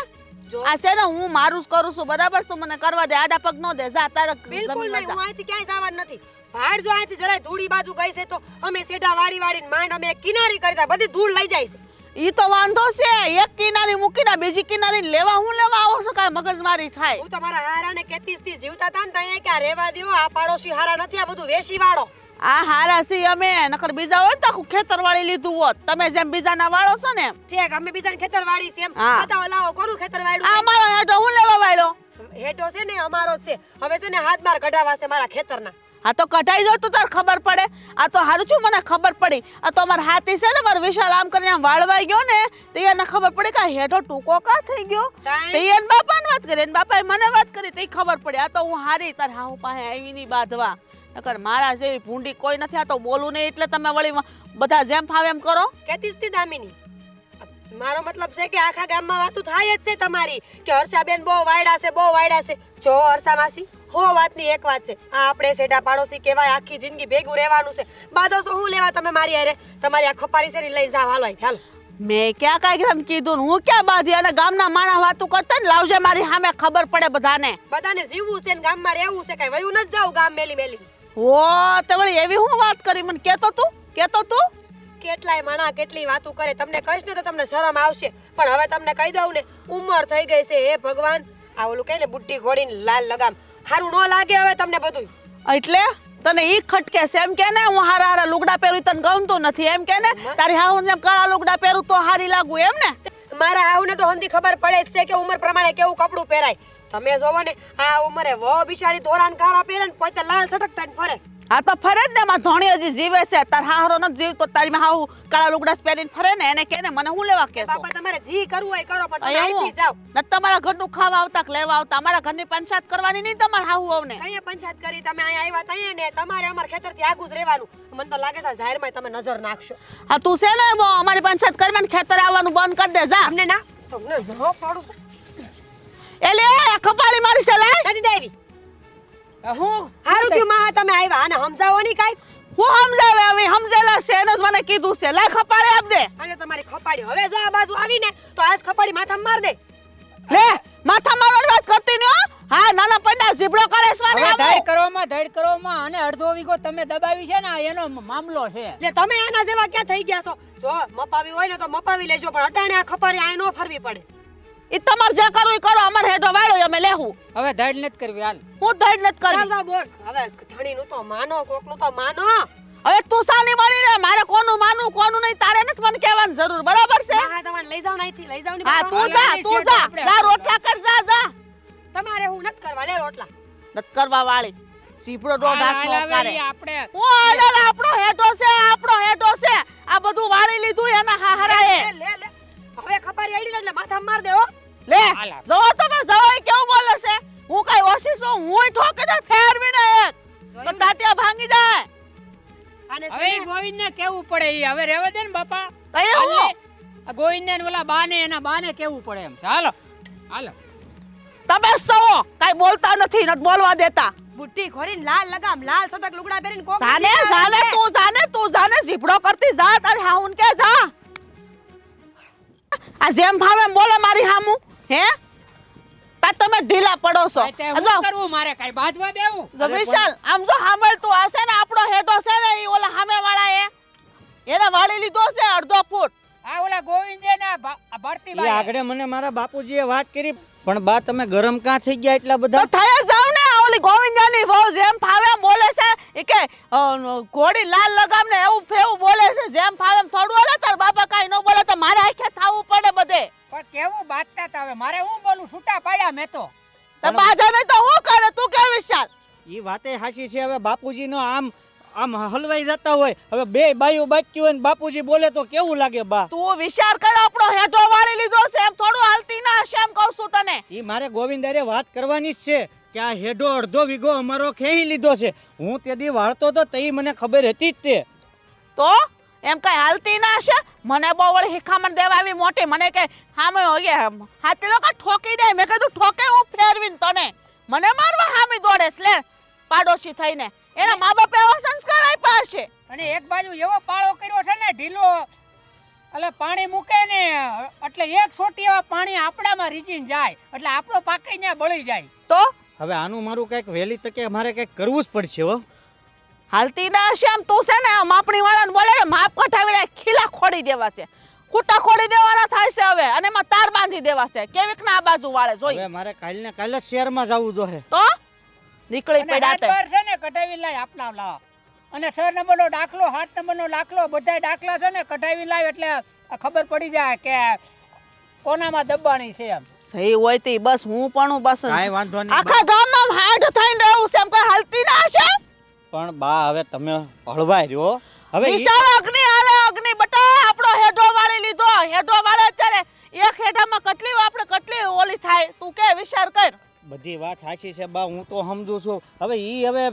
જો આ છે ને હું મારું જ કરું છું બરાબર તું મને કરવા દે આડા પગ નો દે જા તારે બિલકુલ જમીનમાં નહીં, જા. હું અહીંથી ક્યાંય જવાનું નથી. ભાડ જો અહીંથી જરાય ધૂળી બાજુ ગઈ છે તો અમે સેઢા વાળીને માંડ અમે કિનારી કરતા બધી ધૂળ લઈ જાય છે. ઈ તો વાંધો છે એક કિનારી મૂકીને બીજી કિનારી લેવા હું લેવા આવો છો કાંઈ મગજમારી થાય હું તો મારા હારાને કહેતી હતી, જીવતા હતા ને તો અહીંયા કે આ રહેવા દ્યો, આ પાડોશી હારા નથી, આ બધું વેશી વાળો. આ હારા સી અમે નકર બીજા હોય ને તો આખું ખેતર વાળી લીધું હોત તમે જેમ બીજાના વાળો છો ને એમ. ઠીક, અમે બીજાને ખેતર વાળી છે એમ. હા. બતાવો, લાવો કોનું ખેતર આ વાળ્યું છે? મારો હેઠો હું લેવા વાળ્યો હેઠો છે ને અમારો જ છે. હવે છે ને હાથ બાર કઢાવા છે મારા ખેતરના. હા તો કઢાઈ જો તો તાર ખબર પડે આ તો હારું છું મને ખબર પડી આ તો અમાર હાથી છે ને મારો વિશાલ આમ કરીને આમ વાળવાઈ ગયો ને તો એને ખબર પડી કે આ હેઠો ટૂંકો કા થઈ ગયો કાંઈ? તો એને બાપાને વાત કરી એને બાપાએ મને વાત કરી તો ખબર પડી આ તો હું હારી તાર હાહુ પાસે આવી નહીં બાંધવા નકર મારા જેવી ભૂંડી કોઈ નથી આ તો બોલું નહીં એટલે તમે વળી બધા જેમ ફાવે એમ કરો કહેતી જ હતી દામિની. મારો મતલબ છે કે આખા ગામમાં વાતું થાય જ છે તમારી કે હર્ષાબેન બહુ વાયડા છે, બહુ વાયડા છે. જો હર્ષા માસી, હો વાતની એક વાત છે, આ આપણે સેઢા પાડોશી કહેવાય, આખી જિંદગી ભેગું રહેવાનું છે. બાદો તો હું લેવા તમે મારી હારે તમારી આ ખપારી છે ને લઈ જાવ, હાલો અહીંથી, હાલો. મેં ક્યાં કાંઈ તને કીધું ને હું ક્યાં બાંધી અને ગામના માણસ વાતું કરતા ને લાવજે મારી સામે ખબર પડે બધાને બધાને જીવવું છે ને ગામમાં રહેવું છે, કઈ વયું નથી જાવ ગામ મેલી મેલી. ઓ તે વળી એવી હું વાત કરી મને કેતો તું કેટલાય માણા કેટલી વાતું કરે, તમને કહીશ ને તો તમને શરમ આવશે, પણ હવે તમને કહી દઉં ને ઉંમર થઈ ગઈ છે. હે ભગવાન, આ ઓલું કહે ને બુટ્ટી ઘોડીને લાલ લગામ, હારું ન લાગે હવે તમને બધું. એટલે તને ઈ ખટકે છે એમ કે ને હું હારા હારા લુગડા પહેરું તને ગમતું નથી એમ કે ને તારી હાહુ જેમ કાળા લુગડા પહેરું તો હારી લાગુ એમ ને મારા હાવને તો હંધી ખબર પડે જ છે કે ઉંમર પ્રમાણે કેવું કપડું પહેરાય. તમે જોવો ને આ ઉંમરે વો બિચારી ધોરાન કારા પહેરે ને પોતે લાલ સટકતા ને ફરે છે. આ તો ફરે જ ને માં ધોણી હજી જીવે છે તાર હાહરો નથી જીવતો તારી માં હાહુ કાળા લુગડા પહેરીને ફરે ને એને કે ને મને હું લેવા કેસો બાપા તમારે જી કરવું હોય કરો, પણ તમે અહીંયા હું? અહીંથી જાઓ. ન તમારા ઘરનું ખાવા આવતા કે લેવા આવતા અમારા ઘરની પંચાયત કરવાની નહીં તમાર હાહુ આવને અહીંયા પંચાયત કરી તમે અહીંયા આવ્યા ત્યાં ને તમારે અમારા ખેતરથી આગું જ રહેવાનું. મને તો લાગે છે જાહેરમાં તમે નજર નાખશો. હા તું છે ને અમારી પંચાયત કરવાની ખેતરે આવવાનું બંધ કરી દે જા તમને ના તમને ન પાડું તો એલે આ ખપાળી મારી છે લે નથી દેવી. હું હારું થયું માં તમે આવ્યા, આને સમજાવો નહીં કાંઈ. હું સમજાવે હવે સમજેલા છે એને જ મને કીધું છે લે ખપાળી આપ દે અને તમારી ખપાડી હવે જો આ બાજુ આવીને તો આજ ખપાડી માથામાં માર દે. લે માથા મારવાની વાત કરતી ને હો હા નાના પંડા જીબડો કરે છે હવે મને ધડ કરવામાં અને અડધો વીઘો તમે દબાવી છે ને આ એનો મામલો છે. એટલે તમે એના જેવા ક્યાં થઈ ગયા છો? જો મપાવી હોય ને તો મપાવી લેજો, પણ અટાણે આ ખપારી આ નો ફરવી પડે. ઈ તમાર જે કરવું ઈ કરો અમાર હેઠો વાળો અમે લેહું હવે ધડ નથી કરવી હાલ. હું ધડ નથી ચાલ કરવી જા બોલ હવે ધણીનું તો માનો, કોકનું તો માનો. હવે તું સાની મળી રે મારે કોનું માનવું કોનું નહીં તારે નથી મને કહેવાની જરૂર બરાબર છે હા તમારે લઈ જાવ ને અહીંથી લઈ જાવ ને હા બાપા. તું જા જા રોટલા કર જા તમારે હું નથી કરવા, લે રોટલા. નત કરવા વાળી સીપડો દોઢ હાથ નો હાલ, કરે હવે આપણે હું હાલે આપણો હેઠો છે આ બધું વાળી લીધું એના હાહરાએ લે લે લે હવે ખપારી આડી લે એટલે માથામાં માર દે હો. લે હાલ. જો તમે જવાય કેવું બોલે છે હું કઈ ઓછી છું હું ઠોકી દે ફેરવી ને એક તો જોયું ને? ટાટિયા ભાંગી જાય આને હવે છે ને, ગોવિંદને કેવું પડે ઈ હવે રહેવા દે ને બાપા. તઈ હાલ હું ને. આ ગોવિંદને ને ઓલા બાને એના બાને કેવું પડે એમ છે. હાલો હાલો તમે સવો કઈ બોલતા નથી નત બોલવા દેતા બુટ્ટી ખોરીને લાલ લગામ, લાલ સટક લુગડા પહેરીને કોક તું જાને જીભડો કરતી જા તારી હાઉન કે જા આ જેમ ભાવે એમ બોલે મારી હામુ હે તા તમે ઢીલા પડો છો આ તે હું જો કરવું મારે કઈ બાજવા દેવું. જો વિશાલ આમ જો સાંભળ તું આ છે ને આપણો હેઠો છે ને ઈ ઓલા સામે વાળા એને વાળી લીધો છે અડધો ફૂટ આ ઓલા ગોવિંદે ને આ ભરતી એ બાઈ આગળ મને મારા બાપુજીએ વાત કરી પણ બા તમે ગરમ કાં થઈ ગયા એટલા તો બધા થયા જાવ ને આ ઓલી ગોવિંદાની વહુ જેમ ફાવે એમ બોલે છે ઈ કે ઘોડી લાલ લગામ ને એવું ફેવું બોલે છે જેમ ફાવે એમ થોડું હાલે તાર બાપા કાઈ ન બોલે તો મારે આખે થાવું પડે બધે પણ કેવું બાતતા તા હવે મારે હું બોલું છૂટા પાડ્યા મેં તો. તો બાજા નહીં તો હું કરે તું કે વિશાલ એ વાતે હાચી છે હવે બાપુજીનો આમ હલવાઈ જતા હોય હવે બે બાયું બાકી હોય ને બાપુજી બોલે તો કેવું લાગે બા તું વિચાર કર આપણો હેઠો વાળી લીધો છે એમ થોડું હાલતી ના હશે એમ કહું છું તને એ મારે ગોવિંદારે વાત કરવાની જ છે કે આ હેડો અડધો વીઘો અમારો ખેહી લીધો છે હું તે દી વાળતો તો તઈ મને ખબર હતી જ તે તો એમ કઈ હાલતી ના હશે મને બહુ વળી હિખામણ દેવા આવી મોટી મને કે હામે હોય હાથી લોકો ઠોકી દે મેં કીધું ઠોકે હું ફેરવીને તને મને મારવા હામી દોડેસ લે પાડોશી થઈને એના મા બાપે એવો સંસ્કાર આપ્યા હશે અને એક બાજુ એવો પાળો કર્યો છે ને ઢીલો એટલે પાણી મૂકે ને એટલે એક સોટી એવા પાણી આપણામાં રીચીને જાય એટલે આપણો પાકે ને બળી જાય. તો હવે આનું મારું કંઈક વહેલી તકે મારે કંઈક કરવું જ પડશે હો. હાલતી ના શ્યામ તું છે ને માપણી વાળાને બોલે ને માપ કઢાવીને ખીલા ખોડી દેવા છે, ખૂટા ખોડી દેવાના થાય છે હવે, અને એમાં તાર બાંધી દેવા છે. કેવીક ના આ બાજુ વાળે જોઈ. હવે મારે કાલ ને કાલે શહેરમાં જવું જોઈએ. તો નીકળી પડ્યા તે. છે ને કઢાવી લાય આપણા લાવ અને 6 નંબરનો દાખલો 7 નંબરનો દાખલો બધા દાખલા છે ને કઢાવી લાવ એટલે ખબર પડી જાય કે કોનામાં દબાણી છે એમ. સહી હોય તી બસ હું પણ બસ કાંઈ વાંધો નહીં આખા ગામમાં હાડ થઈને રહું છે એમ કઈ હાલતી ના હશે. પણ બા હવે તમે હળવાઈ રહ્યો. હવે વિશાળ અગ્નિ હાલે અગ્નિ બટા આપણો હેડો વાળી લીધો. હેડો વાળે અત્યારે એક હેડામાં કેટલી ઓલી થાય તું કે વિચાર કર. બધી વાત સાચી છે બા, હું તો સમજુ છું. હવે ઈ હવે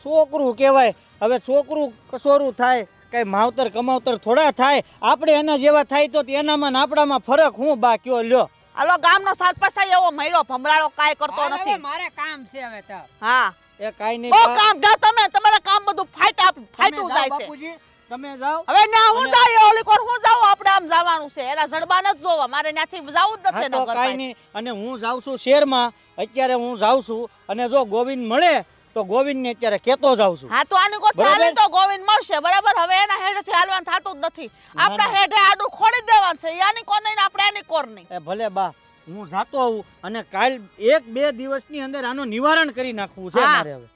છોકરું કહેવાય. હવે છોકરું કસોરું થાય, કઈ માવતર કમાવતર થોડા થાય. આપણે એના જેવા થાય તો એનામાં ને આપણામાં ફરક હું બા કયો લ્યો. હાલો ગામનો સાત પાસા એવો મયરો ભમરાળો કાય કરતો નથી. મારે કામ છે હવે તો. હા એ કાઈ નહીં બહુ બા. કામ જા તમે, તમારા કામ બધું ફાટ્યું તમે જાય જાઓ છે. બાપુજી, તમે જાઓ. હવે ના હું જાય ઓલી કોર હું જાઉં, આપણે આમ જવાનું છે એના જડબા નથી જોવા, મારે ત્યાંથી જવું જ હા નથી તો નગર કાઈ નહીં. અને હું જાઉં છું શહેરમાં, અત્યારે હું જાઉં છું. અને જો ગોવિંદ મળે તો ગોવિંદને અત્યારે કેતો જાઉં છું. હા તો આની કોઈ બરાબર. ચાલે તો ગોવિંદ મળશે બરાબર. હવે એના હેડેથી હાલવાનું થતું જ નથી. આપણા હેડે આડું ખોડી દેવાનું છે. યાની કોર નહીં ને આપણે એની કોર નહીં. એ ભલે બા, હું જાતો આવું અને કાલ 1-2 દિવસની અંદર આનું નિવારણ કરી નાખવું છે હા. મારે હવે.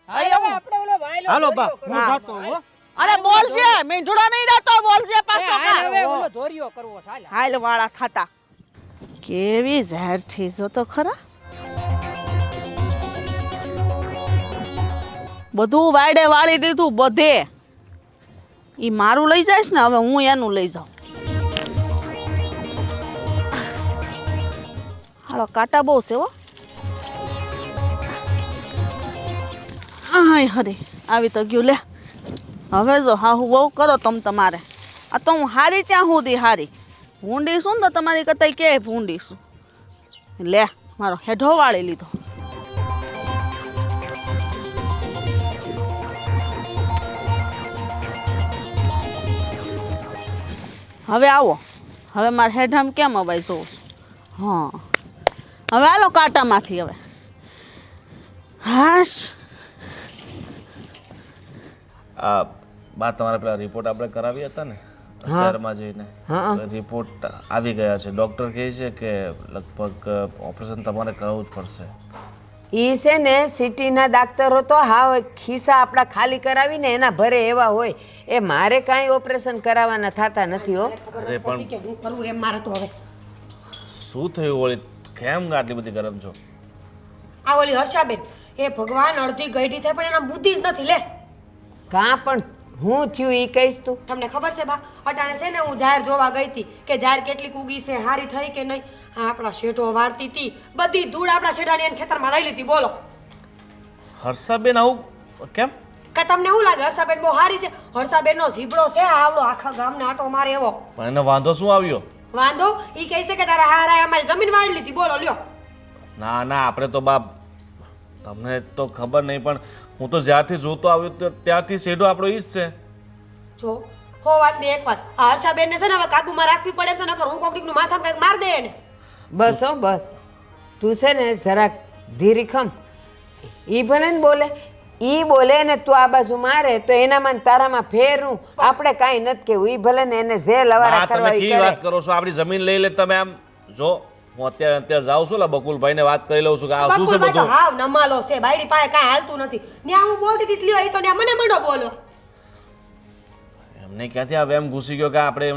આપણે ઓલો વાયલો હાલો બા, ધોર્યો હું હા. જાતો આવું હો. અરે બોલજે મીંઢુડો નહીં રહેતો, બોલજે પાછો હાલ હવે કા. ઓલો ધોર્યો કરવો ચાલે. હાલ વાળા ખાતા કેવી ઝેર થી જો તો ખરા. બધું વાડે વાળી દીધું બધે. ઈ મારું લઈ જાઈશ ને હવે હું એનું લઈ જાઉં. હાલો કાંટા બહુ છે હો. હાય હરી આવી તો ગયું લે. હવે જો હા હું બહુ કરો તમ તમારે. આ તો હું હારી ત્યાં સુધી હારી ભૂંડી છું ને તો તમારી કરતા કે ભૂંડી છું. લે મારો હેઢો વાળી લીધો. હવે આવો, હવે મારે હેઠામ કેમ અવાય જોઉં છું. હા હવે હાલો કાંટામાંથી હવે. હાશ આ બા તમારા પેલા રિપોર્ટ આપણે કરાવી હતા ને શહેરમાં જઈને, હા. રિપોર્ટ આવી ગયા છે. ડૉક્ટર કહે છે કે લગભગ ઓપરેશન તમારે કરાવવું જ પડશે. ઈ છે ને સિટીના દાક્તરો તો હા ખિસ્સા આપણા ખાલી કરાવીને એના ભરે એવા હોય. એ મારે કાંઈ ઓપરેશન કરાવવાના થતા નથી હો. અરે પણ કે હું કરું એમ મારે તો હવે. શું થયું વળી? કેમ આટલી બધી ગરમ છો? આ ઓલી હર્ષાબેન એ ભગવાન અડધી ગઈઢી થાય પણ એના બુદ્ધિ જ નથી લે. કાં પણ હું થયું એ કહીશ તું. તમને ખબર છે બા અટાણે છે ને હું જાહેર જોવા ગઈ હતી કે જાહેર કેટલીક ઉગી છે, હારી થઈ કે નહીં. હા આપણા શેઠો વાળતી હતી, બધી ધૂળ આપણા શેઠાની એને ખેતરમાં લઈ લીધી. બોલો હર્ષાબેન આવું કેમ? કે તમને શું લાગે હર્ષાબેન બહુ હારી છે? હર્ષાબેનનો જીબડો છે આવડો આખા ગામને આટો મારે એવો. પણ એને વાંધો શું આવ્યો? વાંધો ઈ કહે છે કે તારા હારાએ અમારી જમીન વાળી લીધી. બોલો લ્યો. ના ના, આપણે તો બાપ તમને તો ખબર નહીં, પણ હું તો જ્યારથી જોતો આવ્યો ત્યારથી શેડો આપણો ઈ જ છે. જો હો વાત ને એક વાત, આ હર્ષાબેનને છે ને હવે કાબુમાં રાખવી પડે એમ છે, નકર હું કોકડીકનું માથામાં કંઈક માર દે એને. બસ હો બસ, તું છે ને જરાક ધીરી ખમ. ઈ ભલે ને બોલે, ઈ બોલે ને તું આ બાજુ મારે તો એનામાં ને તારામાં ફેરું. આપણે કાંઈ નથી કેવું. ઈ ભલે ને એને જે લવારા બા, કરવા તમે ઈ કી વાત કરે. કરો છો? આપણી જમીન લઈ લે તમે. આમ જો હું અત્યારે જાઉં છું, બકુલભાઈને વાત કરી લઉં છું કે આ શું છે બકુલભાઈ તો બધું. હાવ નમાલો છે, બાયડી પાસે કાંઈ હાલતું નથી. ન્યા હું બોલતી હતી લ્યો, ઈ તો ન્યા મને મંડો બોલો. એમને ક્યાંથી આ વેમ ઘૂસી ગયો કે આપણે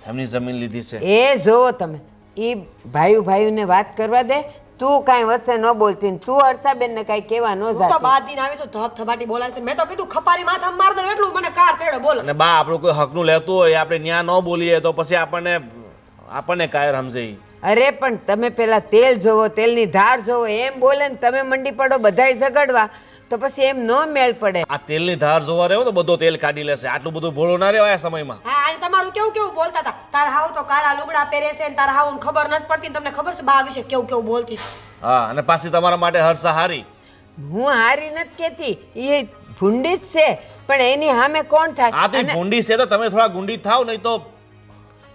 એમની જમીન લીધી છે? એ જોવો તમે, ઈ ભાઈઓને વાત કરવા દે. તું કાંઈ વચ્ચે ન બોલતી ને તું હર્ષાબેનને કાંઈ કહેવા ન હું તો જાતી. બાદ દીને આવીશું ધબ ધબાટી બોલાય છે. મેં તો કીધું ખપારી માથામાં માર દો એટલું મને કાર ચડે. બોલો અને બા આપણું કોઈ હકનું લેતું હોય, આપણે ન્યા ન બોલીએ તો પછી આપણને કાયર સમજે ઈ. અરે પણ તમે પેલા તેલ જોવો, તેલની ધાર જોવો. એમ બોલે ને તમે મંડી પડો બધાય ઝઘડવા, તો પછી એમ ન મેળ પડે. આ તેલની ધાર જોવા રહ્યો તો બધો તેલ કાઢી લેશે. આટલું બધું ભોળો ના રહેવાય આ સમયમાં. હા અને તમારું કેવું કેવું બોલતા હતા. તારા હાવ તો કાળા લુગડા પહેરે છે ને તારા હાવ ખબર નથી પડતી. તમને ખબર છે બા વિશે કેવું કેવું બોલતી છે. હા, અને પાછી તમારા માટે હર્ષા હારી. હું હારી નથી કહેતી, એ ભૂંડી જ છે. પણ એની સામે કોણ થાય? આ તો ઈ ભૂંડી છે તો તમે થોડા ગુંડી થાવ, નહીં તો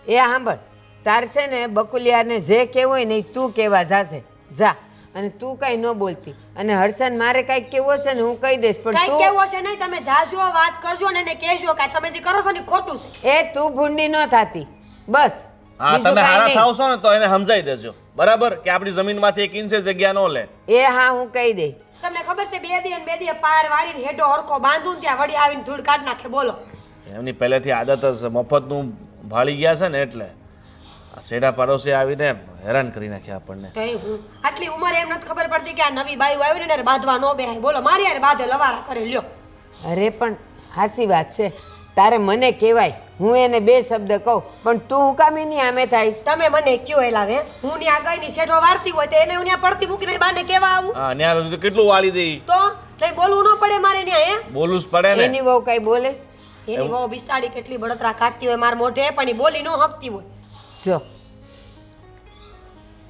એ સાંભળ, તાર છે ને બકુલિયાને જે કહેવું હોય ને એ તું કહેવા જાશે. જા, અને તું કાંઈ ન બોલતી. અને હર્ષન મારે કાંઈક કહેવું છે ને હું કહી દઈશ, પણ કાંઈ તું કેવું હશે નહીં, તમે જાજો વાત કરજો ને એને કહેજો કે તમે જે કરો છો ને ઈ ખોટું છે. એ તું ભૂંડી ન થાતી બસ. હા બીજું તમે કાંઈ હારા નહીં. થાવશો ને તો એને સમજાઈ દેજો બરાબર કે આપણી જમીનમાંથી 1 ઇંચ જગ્યા ન લે. એ હા હું કહી દઈ. તમને ખબર છે 2 દી અને 2 દી પાર વાળીને હેડો હરખો બાંધું ને ત્યાં વળી આવીને ધૂળ કાઢ નાખે. બોલો એમની પહેલેથી આદત જ મફતનું ભાળી ગયા છે ને એટલે આ શેઢા પાડોશી આવીને હેરાન કરી નાખ્યા આપણને. તઈ હું આટલી ઉંમરે એમ નથી ખબર પડતી કે આ નવી બાયું આવી ને એને બાંધવા ન બેહાય. બોલો મારી યાર બાંધે લવારા કરે લ્યો. અરે પણ સાચી વાત છે, તારે મને કહેવાય, હું એને 2 શબ્દ કહું, પણ તું હું કામ એની આમે થાઈશ? તમે મને કયો એલા હે, હું ની આગળ ની શેઠો વાળતી હોય તો એને હું ત્યાં પડતી મૂકીને બાને કેવા આવું? હા ન્યા સુધી કેટલું વાળી દઈ, તો કઈ બોલવું ન પડે મારે ત્યાં હે? બોલવું જ પડે ને. એની બહુ કઈ બોલેશ? એની બહુ બિસાડી કેટલી બળતરા કાઢતી હોય માર મોઢે, પણ ઈ બોલી ન હકતી હોય. જો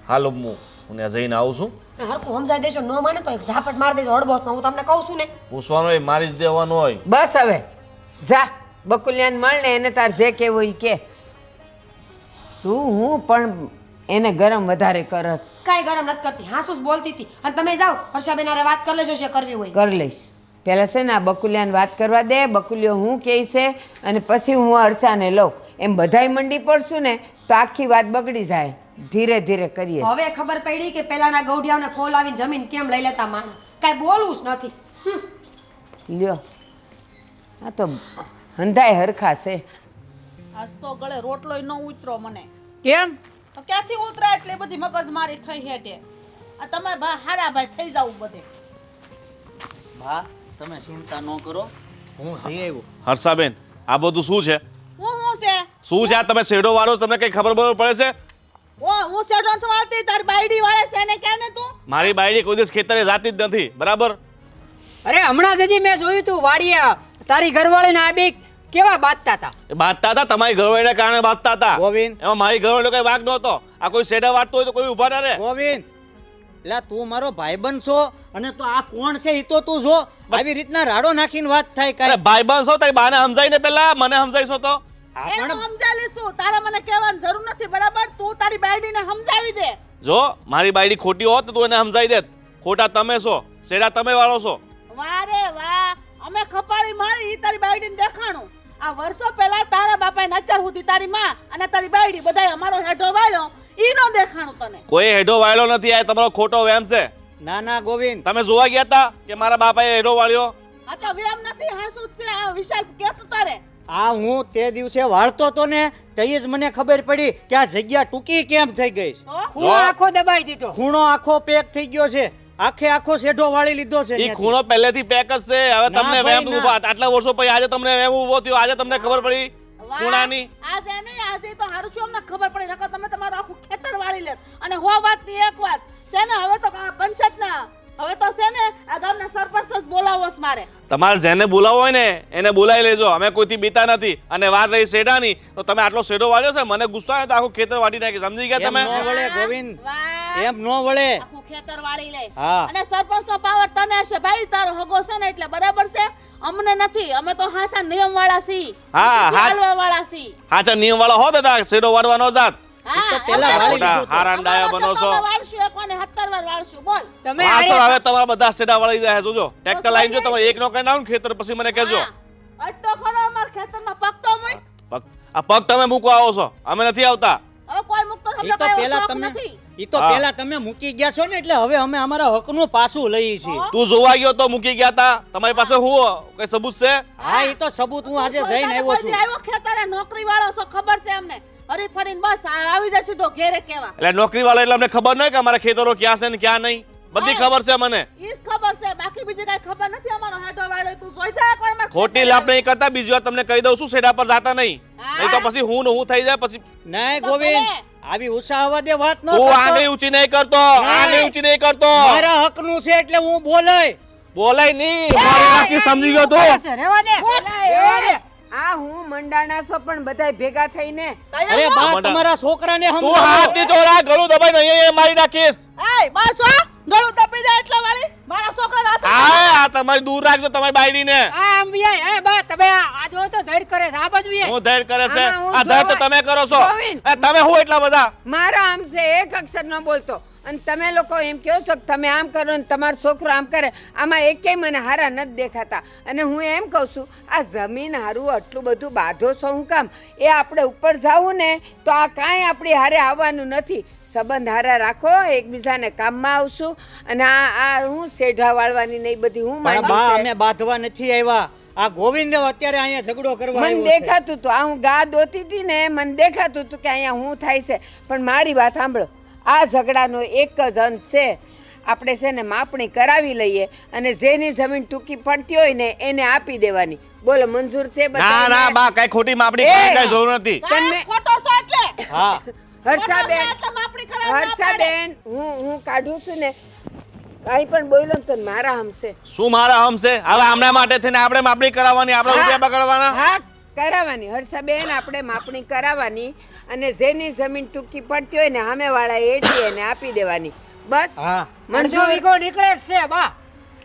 હાલો હું ત્યાં જઈને આવું છું. અને હરખું સમજાઈ દેશો, ન માને તો એક ઝાપટ માર દેજો હડબોસમાં. હું તમને કહું છું ને. પૂછવાનું હોય મારી જ દેવાનું હોય. બસ હવે જા, બકુલિયાને મળ ને એને તાર જે કહેવું એ કે. તું હું પણ એને ગરમ વધારે કરસ. કાંઈ ગરમ નથી કરતી, હાસુસ બોલતી હતી. અને તમે જાઓ હર્ષાબેન હારે વાત કરી લેજો, છે કરવી હોય. કરી લઈશ. પહેલાં છે ને આ બકુલિયાને વાત કરવા દે, બકુલિયો હું કહે છે, અને પછી હું હર્ષાને લઉં. એમ બધાય મંડી પડશું ને તો આખી વાત બગડી જાય. ધીરે ધીરે કરીએ. હવે ખબર પડી કે પેલાના ગૌઢિયાઓને ફોલ આવીને જમીન કેમ લઈ લેતા માણસ. કાંઈ બોલવું જ નથી. લ્યો, આ તો હંધાય હરખા છે. આજ તો ગળે રોટલોય ન ઉતરો મને. કેમ? તો ક્યાંથી ઉતરાય એટલે બધી મગજમારી થઈ હેઠે. આ તમે હારા ભાઈ થઈ જાવ બધે. બા તમે ચિંતા ન કરો, હું જઈ આવ્યો. હર્ષાબેન આ બધું શું છે? હું છે શું છે આ તમે શેડો વાળો? તમને કઈ ખબર બરોબર પડે છે? હું સેઠો નથી વાળતી, તારી બાયડી વાળે છે એને કે ને તું. મારી બાયડી કોઈ દિવસ ખેતરે જાતી જ નથી બરાબર. અરે હમણાં જ હજી મેં જોયું તું વાડિયા તારી ઘરવાળીને આ બે કેવા બાંધતા હતા. એ બાંધતા હતા, તમારી ઘરવાળીના કારણે બાંધતા હતા. ગોવિંદ એમાં મારી ઘરવાળીનો કઈ વાંક નહોતો. આ કોઈ શેડા વાળતો હોય તો કોઈ ઊભા ના રહે. ગોવિંદ એટલે તું મારો ભાઈબંધ છો, અને તો આ કોણ છે ઈ તો તું જો. આવી રીતના રાડો નાખીને વાત થાય અરે કાઈ. ભાઈબંધ છો તારી બાને સમજાઈને પેલા મને સમજાઈશો તો. એનું સમજાવી લેશું, તારે મને કહેવાની જરૂર નથી બરાબર. તું તારી બાયડીને સમજાવી દે. જો મારી બાયડી ખોટી હોત તો તું એને સમજાઈ દેત. ખોટા તમે છો, શેડા તમે વાળો છો. વાહ રે વાહ, અમે ખપાળી મારી ઈ તારી બાયડીને દેખાણું. આ વર્ષો પહેલા તારા બાપાએ નચર સુધી તારી માં અને તારી બાયડી બધાય અમારો હેઠો વાળ્યો, ઈ નો દેખાણું તને. કોઈ હેડો વાળ્યો નથી. આ તમારો ખોટો વેમ છે. ના ના ગોવિંદ, તમે જોવા ગયા હતા કે મારા બાપાએ હેડો વાળ્યો? આ તો વેમ નથી, હાસુ જ છે. આ વિશાલ કેતું તારે. આ હું તે દિવસે વાળતો તો ને તઈ જ મને ખબર પડી કે આ જગ્યા ટૂંકી કેમ થઈ ગઈ છે. તો ખૂણો આખો દબાઈ દીધો. ખૂણો આખો પેક થઈ ગયો છે, આખો શેઢો વાળી લીધો છે ઈ ત્યાંથી. ખૂણો પહેલેથી પેક જ છે. હવે ના તમને ભાઈ, વેમ ના. ઉભા આટલા વર્ષો પછી આજે તમને વેમ ઉભો થયો. આજે તમને ખબર પડી વાહ, ખૂણાની. આજે નહીં, આજે તો હારું છું અમને ખબર પડી. નકર તમે તમારું આખું ખેતર વાળી લેત. અને હો વાત ની એક વાત છે ને, હવે તો આ પંચાયતના હવે તો છે ને આ ગામના સરપંચ જ બોલાવો છે મારે. તમારે જેને બોલાવો હોય ને એને બોલાવી લેજો. અમે કોઈથી બીતા નથી. અને વાત રહી શેડાની, તો તમે આટલો શેડો વાળ્યો છે, મને ગુસ્સો આવે તો આખું ખેતર વાટી નાખી. સમજી ગયા એમ તમે? નો વળે ગોવિંદ, વાહ, એમ નો વળે. આખું ખેતર વાળી લે. હા. અને સરપંચ નો પાવર તને હશે ભાઈ, તારો હગો છે ને એટલે બરાબર છે. અમને નથી, અમે તો હાસા નિયમ વાળા છીએ. હા, હા. ચાલવા વાળા છીએ. હાચા નિયમ વાળો હોત તો આ શેડો વાળવાનો જાત. હા, પેલા અમે વાળી તો- લીધું. હારા ડાયા અમારો બનો તો છો. તમે વાળશું, એક વાર ને 17 વાર વાળશું. બોલ. તમે વાસો આરે- હવે તમારા બધા શેડા વાળી જાય. જોજો ટ્રેક્ટર લાઈન જો તમે એક નો કઈ નાખો ને ખેતર, પછી મને કહેજો. હા. અટ તો ખરો, અમારા ખેતરમાં પગ તો મૂક. આ પગ તમે મૂકવા આવો છો, અમે નથી આવતા. હવે કોઈ મૂકતો ઈ તમને તો કઈ પેલા શોખ તમે નથી. ઈ તો હા. પેલા તમે મૂકી ગયા છો ને, એટલે હવે અમે અમારા હકનું પાછું લઈએ છીએ. તું જોવા ગયો તો મૂકી ગયા તા. તમારી પાસે હું કઈ સબૂત છે? હા ઈ તો સબૂત હું આજે જઈને આવ્યો છું. આવ્યો ખેતરે નોકરી વાળો છો, ખબર છે અમને. હરી ફરીને બસ આવી જાય સીધો ઘેરે કેવા. એટલે નોકરી વાળા એટલે અમને ખબર નહીં કે અમારા ખેતરો ક્યાં છે ને ક્યાં નહીં. બધી ખબર છે મને. ઈજ ખબર છે, બાકી બીજી કઈ ખબર નથી. અમારો હેઠો વાળો તું જોઈ જા એકવાર મારા ખોટી ખેતરે. લાપ નહીં કરતા. બીજી વાર તમને કહી દઉં છું, શેડા પર જાતા નહીં. હા. નહીં તો પછી હું ને હું થઈ જાય. પછી નહીં તો ગોવિંદ, ભલે. આવી ઉત્સાહવાદે વાત ન તું કરતો. આંગળી ઊંચી નહીં કરતો. આંગળી ઊંચી નહીં કરતો. મારા હકનું છે એટલે હું બોલાય. બોલાય નહીં. મારી નાખી સમજી ગયો તું. રહેવા દે. એ, આ હું મંડાણા છો પણ બધાય ભેગા થઈને. અરે બા, મોટા. તમારા છોકરાને તું સમજાવો. હાથથી ચોરા ગળું દબાઈ નહીં મારી નાખીશ. એય બસ હો, ગળું તપી જાય એટલે વાળી. મારા છોકરાને હાથ આ તમારી દૂર રાખજો તમારી બાયડીને. આમ વ્યાય એ બા તમે આ જો તો ધડ કરે છે આ બાજુ વ્યાય. હું ધૈર્ય કરે છે આમાં હું આ ધૈર્ય તો જોવાય. તમે કરો છો. ગોવિંદ. તમે હું એટલા બધા મારા આમ છે એક અક્ષર ન બોલતો અને તમે લોકો એમ કહો છો કે તમે આમ કરો ને તમારો છોકરો આમ કરે. આમાં એકેય મને હારા નથી દેખાતા. અને હું એમ કહું છું આ જમીન હારું આટલું બધું બાંધો છો હું કામ? એ આપણે ઉપર જાવું ને તો આ કાંઈ આપણી હારે આવવાનું નથી. સંબંધ હારા રાખો, એકબીજાને કામમાં આવશું. અને આ હું સેઢા વાળવાની ને એ બધી હું પણ બા માંડી અમે બાંધવા નથી આવ્યા. આ ગોવિંદ અત્યારે અહીંયા ઝઘડો કરવા મને આવ્યો છે. દેખાતું હતું આ હું ગા દોતી હતી ને મને દેખાતું હતું કે અહીંયા હું થાય છે. પણ મારી વાત સાંભળો, આ ઝઘડાનો એક જ અંત છે. આપણે છે ને માપણી કરાવી લઈએ અને જેની જમીન ટૂંકી પડતી હોય ને એને આપી દેવાની. બોલો મંજૂર છે ના બધાને? ના બા કઈ ખોટી માપણી એ! કરવાની કઈ જરૂર નથી. તમે- ખોટો છો એટલે હા હર્ષાબેન, એટલે માપણી કરાવવા ના પાડે. હર્ષાબેન, હું કાઢું છું ને કાંઈ પણ બોલ્યો ને તો મારા હમશે. શું મારા હમ છે? હવે આમના માટે થઈને આપણે માપણી કરાવવાની, આપણે રૂપિયા બગાડવાના? હા કરાવવાની હર્ષાબેન, આપણે માપણી કરાવવાની અને જેની જમીન ટૂંકી પડતી હોય ને સામેવાળા એડી એને આપી દેવાની. બસ હા અડધો મંજૂર. વીઘો નીકળે જ છે બા.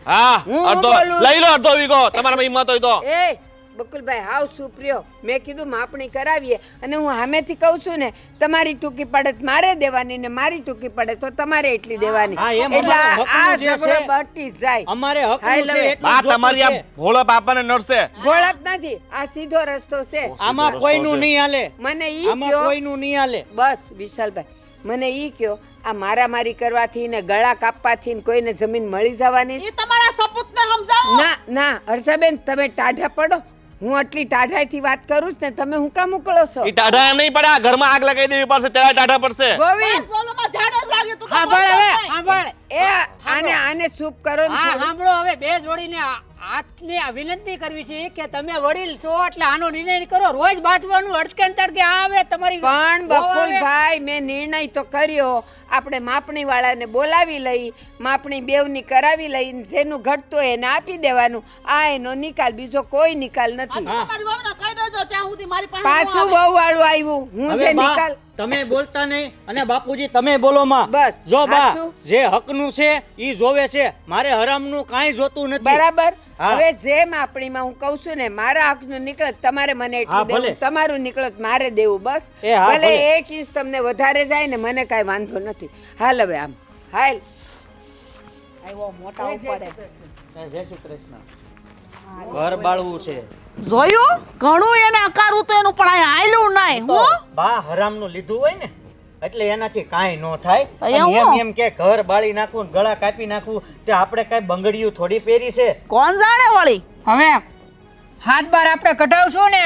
હા હું અડધો બોલું? લઈ લો અડધો વીઘો તમારામાં હિંમત હોય તો. એ બકુલભાઈ હાવ સુપ્રિયો, મેં કીધું માપણી કરાવીએ અને હું સામેથી કહું છું ને તમારી ટૂંકી પડે તો મારે દેવાની ને મારી ટૂંકી પડે તો તમારે એટલી દેવાની. હા, એમ એટલે અમારો આ હકનું જે ઝઘડો છે, બટી જ જાય. અમારે હક હાય છે લવે. એટલું બા જ જોતું તમારી આ છે. ભોળા બાપાને નડશે. ગોળાપ નથી, આ સીધો રસ્તો છે. આમાં રસ્તો કોઈનું છે. નહીં હાલે. મને ઈ આમાં કયો કોઈનું નહીં હાલે. બસ વિશાલભાઈ મને ઈ કયો આ મારામારી કરવાથી ને ગળા કાપવાથી ને કોઈને જમીન મળી જવાની છે? ઈ તમારા સપૂતને સમજાવો. ના ના હર્ષાબેન તમે ટાઢા પડો. હું આટલી ટાઢાઈથી વાત કરું છું ને તમે હું કામ ઉકળો છો? ઈ ટાઢા એમ નહીં પડે, આ ઘરમાં આગ લગાવી દેવી પડશે ત્યારે ટાઢા પડશે. ગોવિંદ બસ બોલોમાં જાડો જ લાગે તું તો સાંભળ મોટો હવે છે. સાંભળ. એ આને સૂપ કરો ને હા થોડું. સાંભળો હવે બે જોડીને હાથની આ વિનંતી કરવી છે કે તમે વડીલ છો એટલે આનો નિર્ણય કરો. રોજ બાંધવાનું અડકે ને તડકે આવે તમારી પણ બહુ આવે. બકુલભાઈ મેં નિર્ણય તો કર્યો. આપણે માપણી વાળાને બોલાવી લઈ, માપણી બેવની કરાવી લઈ, જેનું ઘટતું હોય એને આપી દેવાનું. આ એનો નિકાલ, બીજો કોઈ નિકાલ આ નથી. તો તમારી વહુને કહી દેજો જ્યાં સુધી મારી પાસે પાછું ન આવે. બહુ વાળું આવ્યું. હું હવે જે બા, નિકાલ તમે બોલતા નહીં અને બાપુજી તમે બોલો માં. બસ, જો બા સાચું. જે હકનું છે ઈ જોવે છે. મારે હરામનું કાંઈ જોતું નથી. બરાબર. હા. હવે જે માપણીમાં હું કહું છું ને મારા હકનું નીકળે તો તમારે મને હા, એટલું દેવું, ભલે. તમારું નીકળે તો મારે દેવું. બસ એ હા, ભલે ભલે. 1 ઇંચ તમને વધારે જાય ને મને કાંઈ વાંધો નથી. હાલ હવે આમ હાલ. આવ્યો મોટા ઉપાડે. જય શ્રી કૃષ્ણ. ઘર બાળવું છે જોયું ઘણું એને અકારું તો એનું પણ આ હાલ્યું નહીં તો હું બા હરામનું લીધું હોય ને એટલે એનાથી કાંઈ ન થાય. તો અને એવું? એમ કે ઘર બાળી નાખવું ને ગળા કાપી નાખવું તે આપણે કાંઈ બંગડીયું થોડી પહેરી છે. કોણ જાણે વળી હવે હાથ બાર આપણે કઢાવશું ને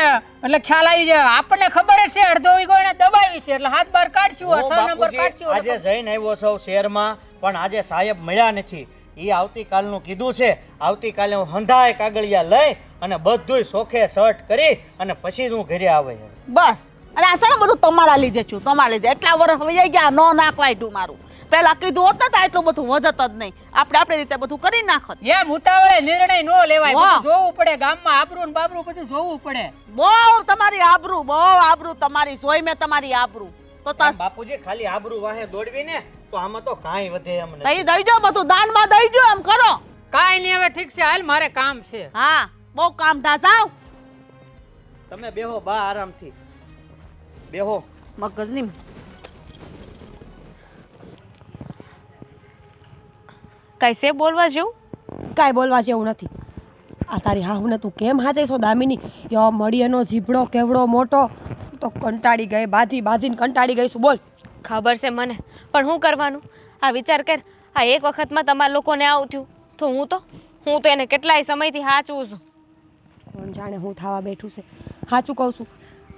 એટલે ખ્યાલ આવી જાય. આપણને ખબર જ છે અડધો વીઘો એને દબાવી છે એટલે હાથ બાર કાઢશું, હું 6 નંબર બાપુજી કાઢશું. આજે જઈને આવ્યો છું શહેરમાં પણ આજે સાહેબ મળ્યા નથી. એ આવતીકાલનું કીધું છે. આવતીકાલે હું હંધાય કાગળિયા લઈ અને બધુંય સોખે સટ કરી અને પછી જ હું ઘરે આવે. બસ અને આ છે ને બધું તમારા લીધે છું તમારા લીધે એટલા વર્ષ વહી ગયા નો નાખવાય મારું પેલા કીધું હોત ને તો આટલું બધું વધત જ નહીં આપણે આપણી રીતે બધું કરી નાખત એમ ઉતાવળે નિર્ણય ન લેવાય. વાહ. બધું જોવું પડે, ગામમાં આબરૂ ને બાબરૂ બધું જોવું પડે. બહુ તમારી આબરૂ તમારી સોય મેં તમારી આબરૂ તો એમ બાપુજી ખાલી આબરૂ વાહે દોડવી ને તો આમાં તો કાંઈ વધે એમ નથી. તઈ દઈ જો બધું દાનમાં દઈ જો એમ કરો કાંઈ નહીં હવે ઠીક છે હાલ મારે કામ છે. હા બહુ કામ થા જાવ તમે બેહો બા આરામથી બેહો. મગજની કઈ છે બોલવા જેવું? કાંઈ બોલવા જેવું નથી. આ તારી હાહુને તું કેમ હાચે છો દામિની? યો મળી એનો જીભડો કેવડો મોટો. હું તો કંટાળી ગઈ, બાંધીને કંટાળી ગઈ છું. બોલ. ખબર છે મને, પણ શું કરવાનું? આ વિચાર કર, આ એક વખતમાં તમારા લોકોને આવું થયું તો હું તો એને કેટલાય સમયથી હાચવું છું. કોણ જાણે હું થવા બેઠું છે. સાચું કહું છું,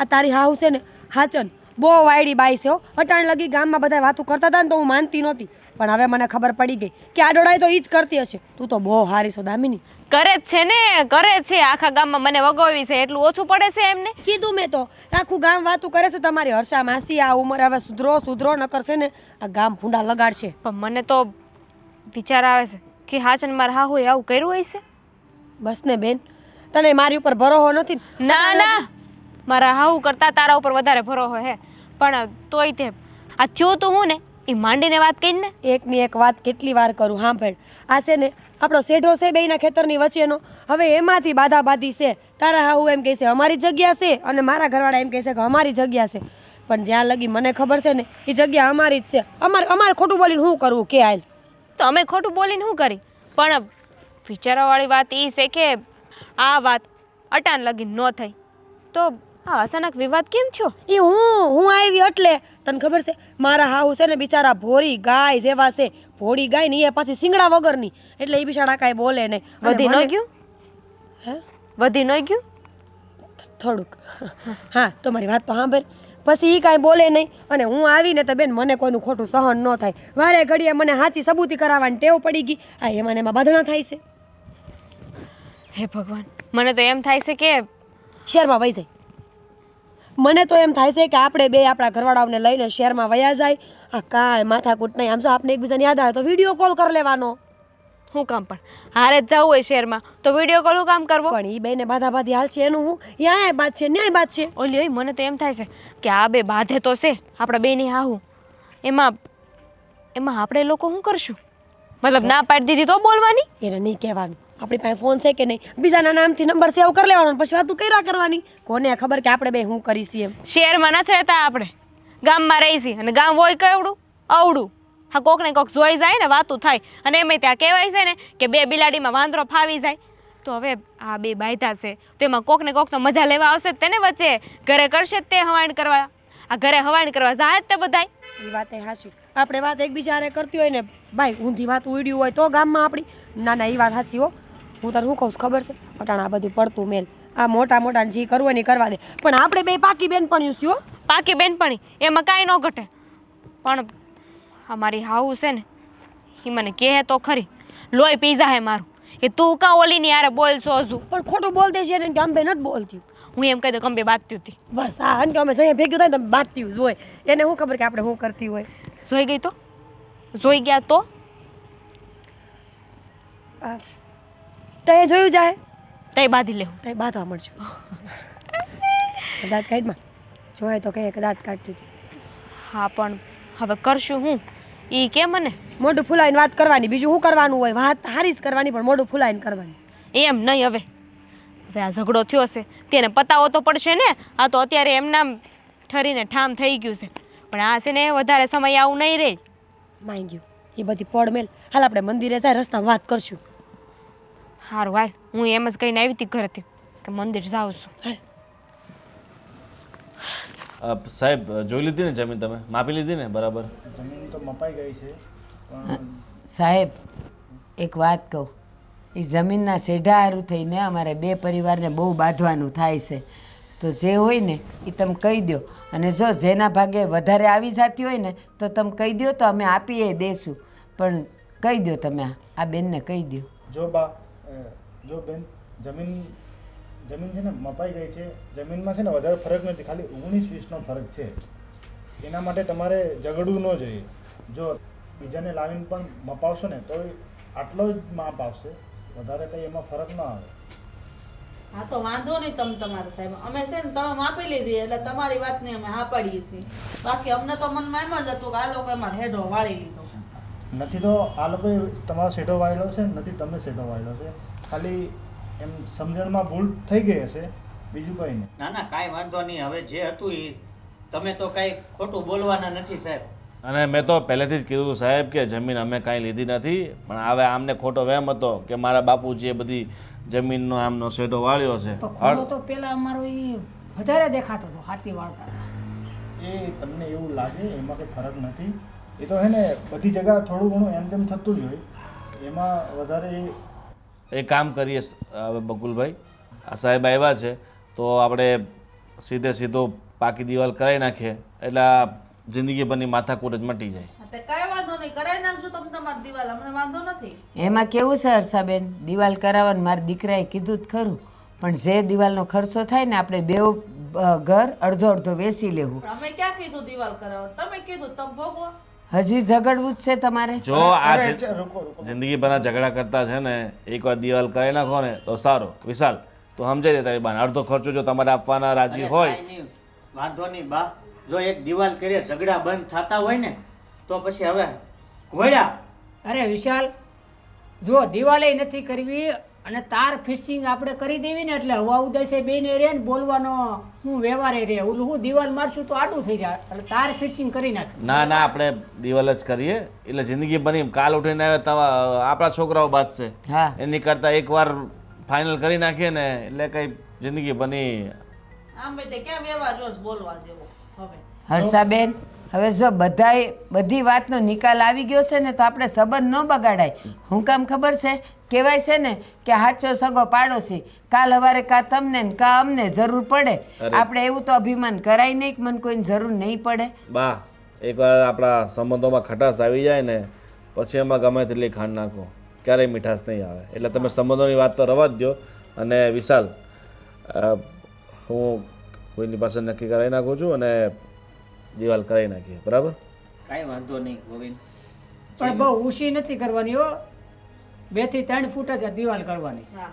આ તારી હાહુ છે ને હાચન બહુ વાયડી બાઈ છે હો. અટાણ લગી ગામમાં બધા વાતું કરતા હતા ને તો હું માનતી નહોતી, પણ હવે મને ખબર પડી ગઈ કે આ ડોડાઈ તો ઈ જ કરતી હશે. તું તો બહુ હારી છો દામિની. કરે જ છે ને, કરે જ છે. આખા ગામમાં મને વગોવી છે એટલું ઓછું પડે છે એમને? કીધું મેં તો, આખું ગામ વાતું કરે છે તમારી હર્ષા માસી આ ઉંમર હવે સુધરો નકર છે ને આ ગામ ફૂંડા લગાડશે. પણ મને તો વિચાર આવે છે કે હાચન મારા હાહુએ આવું કર્યું હશે. બસ ને બેન, તને મારી ઉપર ભરોસો નથી? ના ના, મારા હાહુ કરતા તારા ઉપર વધારે ભરોસો હે. પણ તોય તે આ થયું તું હું ને એ માંડીને વાત કહીને ને. એકની એક વાત કેટલી વાર કરું સાંભળ. આ છે ને આપણો શેઢો છે બેયના ખેતરની વચ્ચેનો, હવે એમાંથી બાધાબાધી છે. તારા હાહુ એમ કહે છે અમારી જગ્યા છે અને મારા ઘરવાળા એમ કહે છે કે અમારી જગ્યા છે. પણ જ્યાં લગી મને ખબર છે ને એ જગ્યા અમારી જ છે. અમારે ખોટું બોલીને શું કરવું કે હાલ? તો અમે ખોટું બોલીને શું કરી? પણ વિચારવાવાળી વાત એ છે કે આ વાત અટાણ લગી ન થઈ તો આ અચાનક વિવાદ કેમ થયો? એ હું આવી એટલે તને ખબર છે મારા હાહુ છે ને બિચારા ભોરી ગાય જેવા છે. ભોળી ગાય ને એ પાછી શિંગડા વગરની, એટલે એ બિચારા કાંઈ બોલે નહીં. વધી ન ગયું? હે? વધી ન ગયું? થોડુંક. હા તો મારી વાત તો સાંભળ. પછી એ કાંઈ બોલે નહીં અને હું આવીને તો બેન મને કોઈનું ખોટું સહન ન થાય. વારે ઘડીએ મને સાચી સબૂતી કરાવવાની ટેવ પડી ગઈ. આ એમાં ને એમાં બાંધણા થાય છે. હે ભગવાન, મને તો એમ થાય છે કે શહેરમાં વહી જાય. મને તો એમ થાય છે કે આપણે બે આપણા ઘરવાળાઓને લઈને શહેરમાં વયા જાય. આ કાંઈ માથાકૂટ નહીં. આમ તો આપણે એકબીજાને યાદ આવે તો વિડીયો કોલ કરી લેવાનો. હું કામ પણ હારે જ જવું હોય શહેરમાં તો વિડીયો કોલ કામ કરવો? પણ એ બેને બાધાબાધી હાલ છે એનું હું ન્યાય બાદ છે, ન્યાય બાદ છે. ઓલી ઓય મને તો એમ થાય છે કે આ બે બાધે તો છે આપણા બેની હાહુ, એમાં આપણે લોકો શું કરશું? મતલબ ના પાડી દીધી તો બોલવાની? એને નહીં કહેવાનું આપણી પાસે ફોન છે કે નહીં, બીજાના નામથી નંબર સેવ કરી લેવાનો, પછી વાતું કર્યા કરવાની. કોને ખબર કે આપણે બે શું કરીશું એમ. શહેરમાં નથી રહેતા આપણે, ગામમાં રહીશી અને ગામ હોય કેવડું અવડું. હા કોકને કોક જોઈ જાય ને વાતું થાય અને એમાં ત્યાં કહેવાય છે ને કે બે બિલાડીમાં વાંદરો ફાવી જાય. તો હવે આ બે બાયધા છે તો એમાં કોકને કોક તો મજા લેવા આવશે જ તેને વચ્ચે. ઘરે કરશે જ તે હવાણ કરવા, આ ઘરે હવાણ કરવા જાય જ તે બધાય. એ વાત એ હાચી. આપણે વાત એકબીજાને કરતી હોય ને ભાઈ ઊંધી વાત ઉડ્યું હોય તો ગામમાં આપણી ના ના એ વાત સાચી હો. હું તને શું કહું છું ખબર છે? પટાણ આ બધું પડતું મેલ આ મોટા મોટા જે કરવું હોય ને કરવા દે. પણ આપણે બે પાકી બેનપણીઓ છીએ હો. પાકી બેનપણી એમાં કાંઈ ન ઘટે. પણ અમારી હાઉ છે ને એ મને કહે તો ખરી, લોહી પી જાહે મારું કે તું કાં ઓલીની યારે બોલ છો હજુ. પણ ખોટું બોલતી છે ને કે અંબે નથી બોલતી. હું એમ કહી દઉં કે અંબે બાતતી હતી. બસ હા અને કે અમે જઈએ ભેગું થાય ને તો બાતતી જ હોય. એને શું ખબર કે આપણે શું કરતી હોય. જોઈ ગઈ તો જોઈ ગયા તો તો એ જોયું જાય તઈ બાંધી લેવું. તો એ બાંધવા મળશે. દાંત કાઢમાં જોયે તો કહે કે દાંત કાઢતી હતી. હા પણ હવે કરશું હું એ કે મને? મોઢું ફૂલાઈને વાત કરવાની, બીજું શું કરવાનું હોય? વાત હારી જ કરવાની પણ મોઢું ફૂલાઈને કરવાની. એમ નહીં. હવે આ ઝઘડો થયો છે તેને પતાવો તો પડશે ને. આ તો અત્યારે એમના ઠરીને ઠામ થઈ ગયું છે પણ આ છે ને વધારે સમય આવું નહીં રહે. માઈ ગયું એ બધી પડ મેલ. હાલ આપણે મંદિરે જાય રસ્તામાં વાત કરશું. સારું હાલ, હું એમ જ કહીને આવી હતી ઘરેથી કે મંદિર જાઉં છું. હાલ. સાહેબ જોઈ લીધી ને જમીન? તમે માપી લીધી ને બરાબર? જમીન તો મપાઈ ગઈ છે પણ સાહેબ એક વાત કહું, એ જમીનના સેઢા હારું થઈને અમારે બે પરિવારને બહુ બાંધવાનું થાય છે. તો જે હોય ને એ તમે કહી દો અને જો જેના ભાગે વધારે આવી જતી હોય ને તો તમે કહી દો તો અમે આપીએ દઈશું. પણ કહી દો તમે આ બેનને કહી દો. જો જો બેન જમીન છે ને મપાઈ ગઈ છે. જમીનમાં છે ને વધારે ફરક નથી, ખાલી 19-20નો ફરક છે. એના માટે તમારે ઝઘડવું ન જોઈએ. જો બીજાને લાવીને પણ મપાવશો ને તો આટલો જ માપ આવશે, વધારે કંઈ એમાં ફરક ન આવે. હા તો વાંધો નહીં તમારે સાહેબ, અમે છે ને તમે માપી લીધી એટલે તમારી વાતને અમે હા પાડીએ છીએ. બાકી અમને તો મનમાં એમ જ હતું કે આ લોકો એમાં હેડો વાળી લીધો. નથી તો આ લોકોએ તમારો શેઢો વાળેલો છે, નથી તમે શેઢો વાળેલો છે. ખાલી એમ સમજણમાં ભૂલ થઈ ગઈ હશે, બીજું કંઈ નહીં. ના ના કાંઈ વાંધો નહીં. હવે જે હતું એ તમે તો કાંઈ ખોટું બોલવાના નથી સાહેબ. અને મેં તો પહેલેથી જ કીધું સાહેબ કે જમીન અમે કાંઈ લીધી નથી. પણ હવે આમને ખોટો વહેમ હતો કે મારા બાપુજીએ બધી જમીનનો આમનો શેઢો વાળ્યો છે. તો પેલા અમારો એ વધારે દેખાતો હતો હાથી વાળતા. એ તમને એવું લાગે એમાં કંઈ ફરક નથી. એ તો હે ને બધી જગ્યા થોડું ઘણું એમ તેમ થતું જ હોય, એમાં વધારે એ કામ કરીએ હવે બકુલભાઈ, આ સાહેબ આવ્યા છે તો આપણે સીધો પાકી દિવાલ કરાવી નાખીએ એટલે આ જિંદગીભરની માથાકૂટ જ મટી જાય. તે કાંઈ વાંધો નહીં, કરાવી નાખજો તમે તમારી દિવાલ, અમને વાંધો નથી. એમાં કેવું છે હર્ષાબેન, દિવાલ કરાવવાનું મારા દીકરાએ કીધું જ ખરું પણ જે દિવાલનો ખર્ચો થાય ને આપણે બે ઘર અડધો અડધો વેચી લેવું. પણ અમે ક્યાં કીધું દિવાલ કરાવો? તમે કીધું તમે ભોગવો. હજી ઝઘડવું જ છે તમારે? જો આ રોકો જિંદગીભરના ઝઘડા કરતા છે ને એકવાર દિવાલ કરી નાખો ને તો સારું. વિશાલ તો સમજાઈ દે તારી બાને, અડધો ખર્ચો જો તમારે આપવાના રાજી હોય. કાંઈ નહીં, વાંધો નહીં બા. જો એક દિવાલ કરીએ ઝઘડા બંધ થતા હોય ને તો પછી હવે ઘોડ્યા. અરે વિશાલ, જો દિવાલે નથી કરવી અને તાર ફિશિંગ આપણે કરી દેવી ને એટલે હવા ઉદાસે બેને રે ને બોલવાનો હું વ્યવહારે રે ઓલું હું દિવાલ મારશું તો આડું થઈ જાય એટલે તાર ફિશિંગ કરી નાખ. ના ના આપણે દિવાલ જ કરીએ એટલે જિંદગી બની કાલ ઉઠીને આવે તો આપણા છોકરાઓ બાજશે. હા એની કરતાં એકવાર ફાઇનલ કરી નાખીએ ને એટલે કઈ જિંદગી બની. આમ તે કેમ એવા રોજ બોલવા જેવો હવે હર્ષાબેન હવે જો બધી વાતનો નિકાલ આવી ગયો છે ને તો આપણે સંબંધ ન બગાડાય. હું કામ ખબર છે કહેવાય છે ને કે હાચો સગો પાડોશી કાલ હવારે કા તમને ને કા અમને જરૂર પડે. આપણે એવું તો અભિમાન કરાય નહીં કે મને કોઈની જરૂર નહીં પડે. બા એકવાર આપણા સંબંધોમાં ખટાશ આવી જાય ને પછી એમાં ગમે તેટલી ખાંડ નાખો ક્યારેય મીઠાશ નહીં આવે. એટલે તમે સંબંધોની વાત તો રવા જ દો. અને વિશાલ હું કોઈની પાસે નક્કી કરાવી નાખું છું અને દિવાલ કરાવી નાખીએ બરાબર. કાંઈ વાંધો નહીં ગોવિંદ. પણ બહુ ઊંચી નથી કરવાની હો 2 થી 3 ફૂટ જ દિવાલ કરવાની છે. હા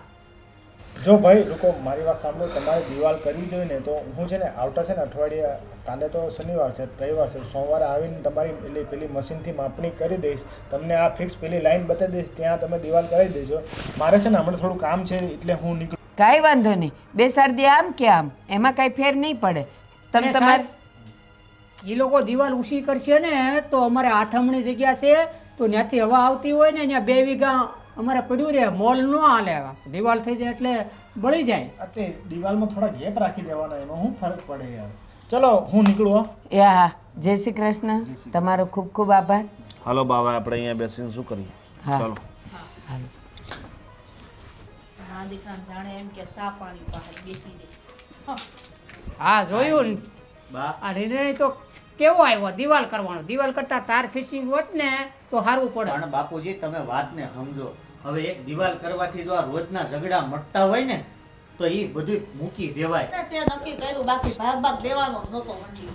જો ભાઈ લોકો મારી વાત સાંભળો, તમારે દિવાલ કરવી જોઈએ ને તો હું છે ને આવતા છે ને અઠવાડિયા કાલે તો શનિવાર છે રવિવાર છે સોમવારે આવીને તમારી પેલી મશીનથી માપણી કરી દઈશ. તમને આ ફિક્સ પેલી લાઈન બતાવી દઈશ ત્યાં તમે દિવાલ કરાવી દેજો. મારે છે ને હમણાં થોડું કામ છે એટલે હું નીકળું. કાંઈ વાંધો નહીં બેસાડી દે આમ કે આમ એમાં કાંઈ ફેર નહીં પડે. તમે અને તમારે એ લોકો દિવાલ ઊંચી કરશે ને તો અમારે આથમણી જગ્યા છે તો ત્યાંથી હવા આવતી હોય ને ત્યાં 2 વીઘા અમારે પડ્યું રહે મોલ ન હાલે. દિવાલ થઈ જાય એટલે બળી જાય. તે દિવાલમાં થોડા ગેપ રાખી દેવાના એમાં શું ફરક પડે યાર. ચલો હું નીકળું હો. એ હા જય શ્રી કૃષ્ણ. તમારો ખૂબ ખૂબ આભાર. હાલો બા હવે આપણે અહીંયા બેસીને શું કરીએ. હા. ચાલો હાલો. આ દીકરાને જાણે એમ કે સા પાણી પાસે બેસી દે હા હા જોયું ને બા આ નિર્ણય તો કેવો આવ્યો દિવાલ કરવાનો. દિવાલ કરતા તાર ફિશિંગ હોત ને તો સારું પડે. પણ બાપુજી તમે વાતને સમજો. હવે એક દિવાલ કરવાથી જો આ રોજના ઝઘડા મટતા હોય ને તો એ બધું મૂકી દેવાય. તે નક્કી કર્યું બાકી ભાગ દેવાનો જ નહોતો મંડી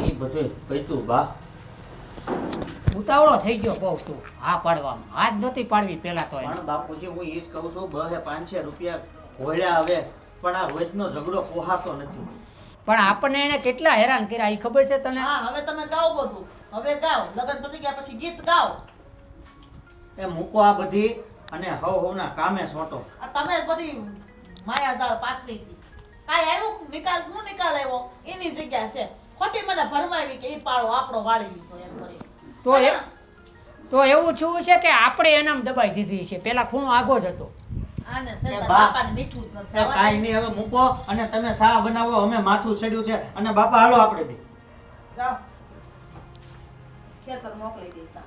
એ બધું પૈતું બા. ઉતાવળો થઈ ગયો બહુ તું હા પાડવામાં. હાથ નહોતી પાડવી પેલા તો એને. પણ બાપુજી હું એ જ કહું છું 200-500 રૂપિયા ઘોળ્યા આવે પણ આ રોજનો ઝઘડો પોહાતો નથી. પણ આપણને એને કેટલા હેરાન કર્યા એ ખબર છે તને? હા હવે તમે ગાઓ બધું હવે ગાઓ લગન પતી ગયા પછી ગીત ગાઓ એ મૂકો આ બધી અને હવના કામે સોટો. આ તમે જ બધી માયાજાળ પાથરી હતી કાંઈ આવ્યું નિકાલ હું નિકાલ આવ્યો એની જગ્યા છે ખોટી મને ભરમાવી કે એ પાળો આપણો વાળી લીધો એમ કરી તો એવું શું છે કે આપણે એનામ દબાઈ દીધી છે. પેલા ખૂણો આગો જ હતો. આને એ સેતા બા, બાપાને મીઠું જ નથી એ કાંઈ નહીં હવે મૂકો અને તમે શા બનાવો. અમે માથું ચડ્યું છે અને બાપા હાલો આપણે બી જાઓ ખેતર મોકલી દઈશ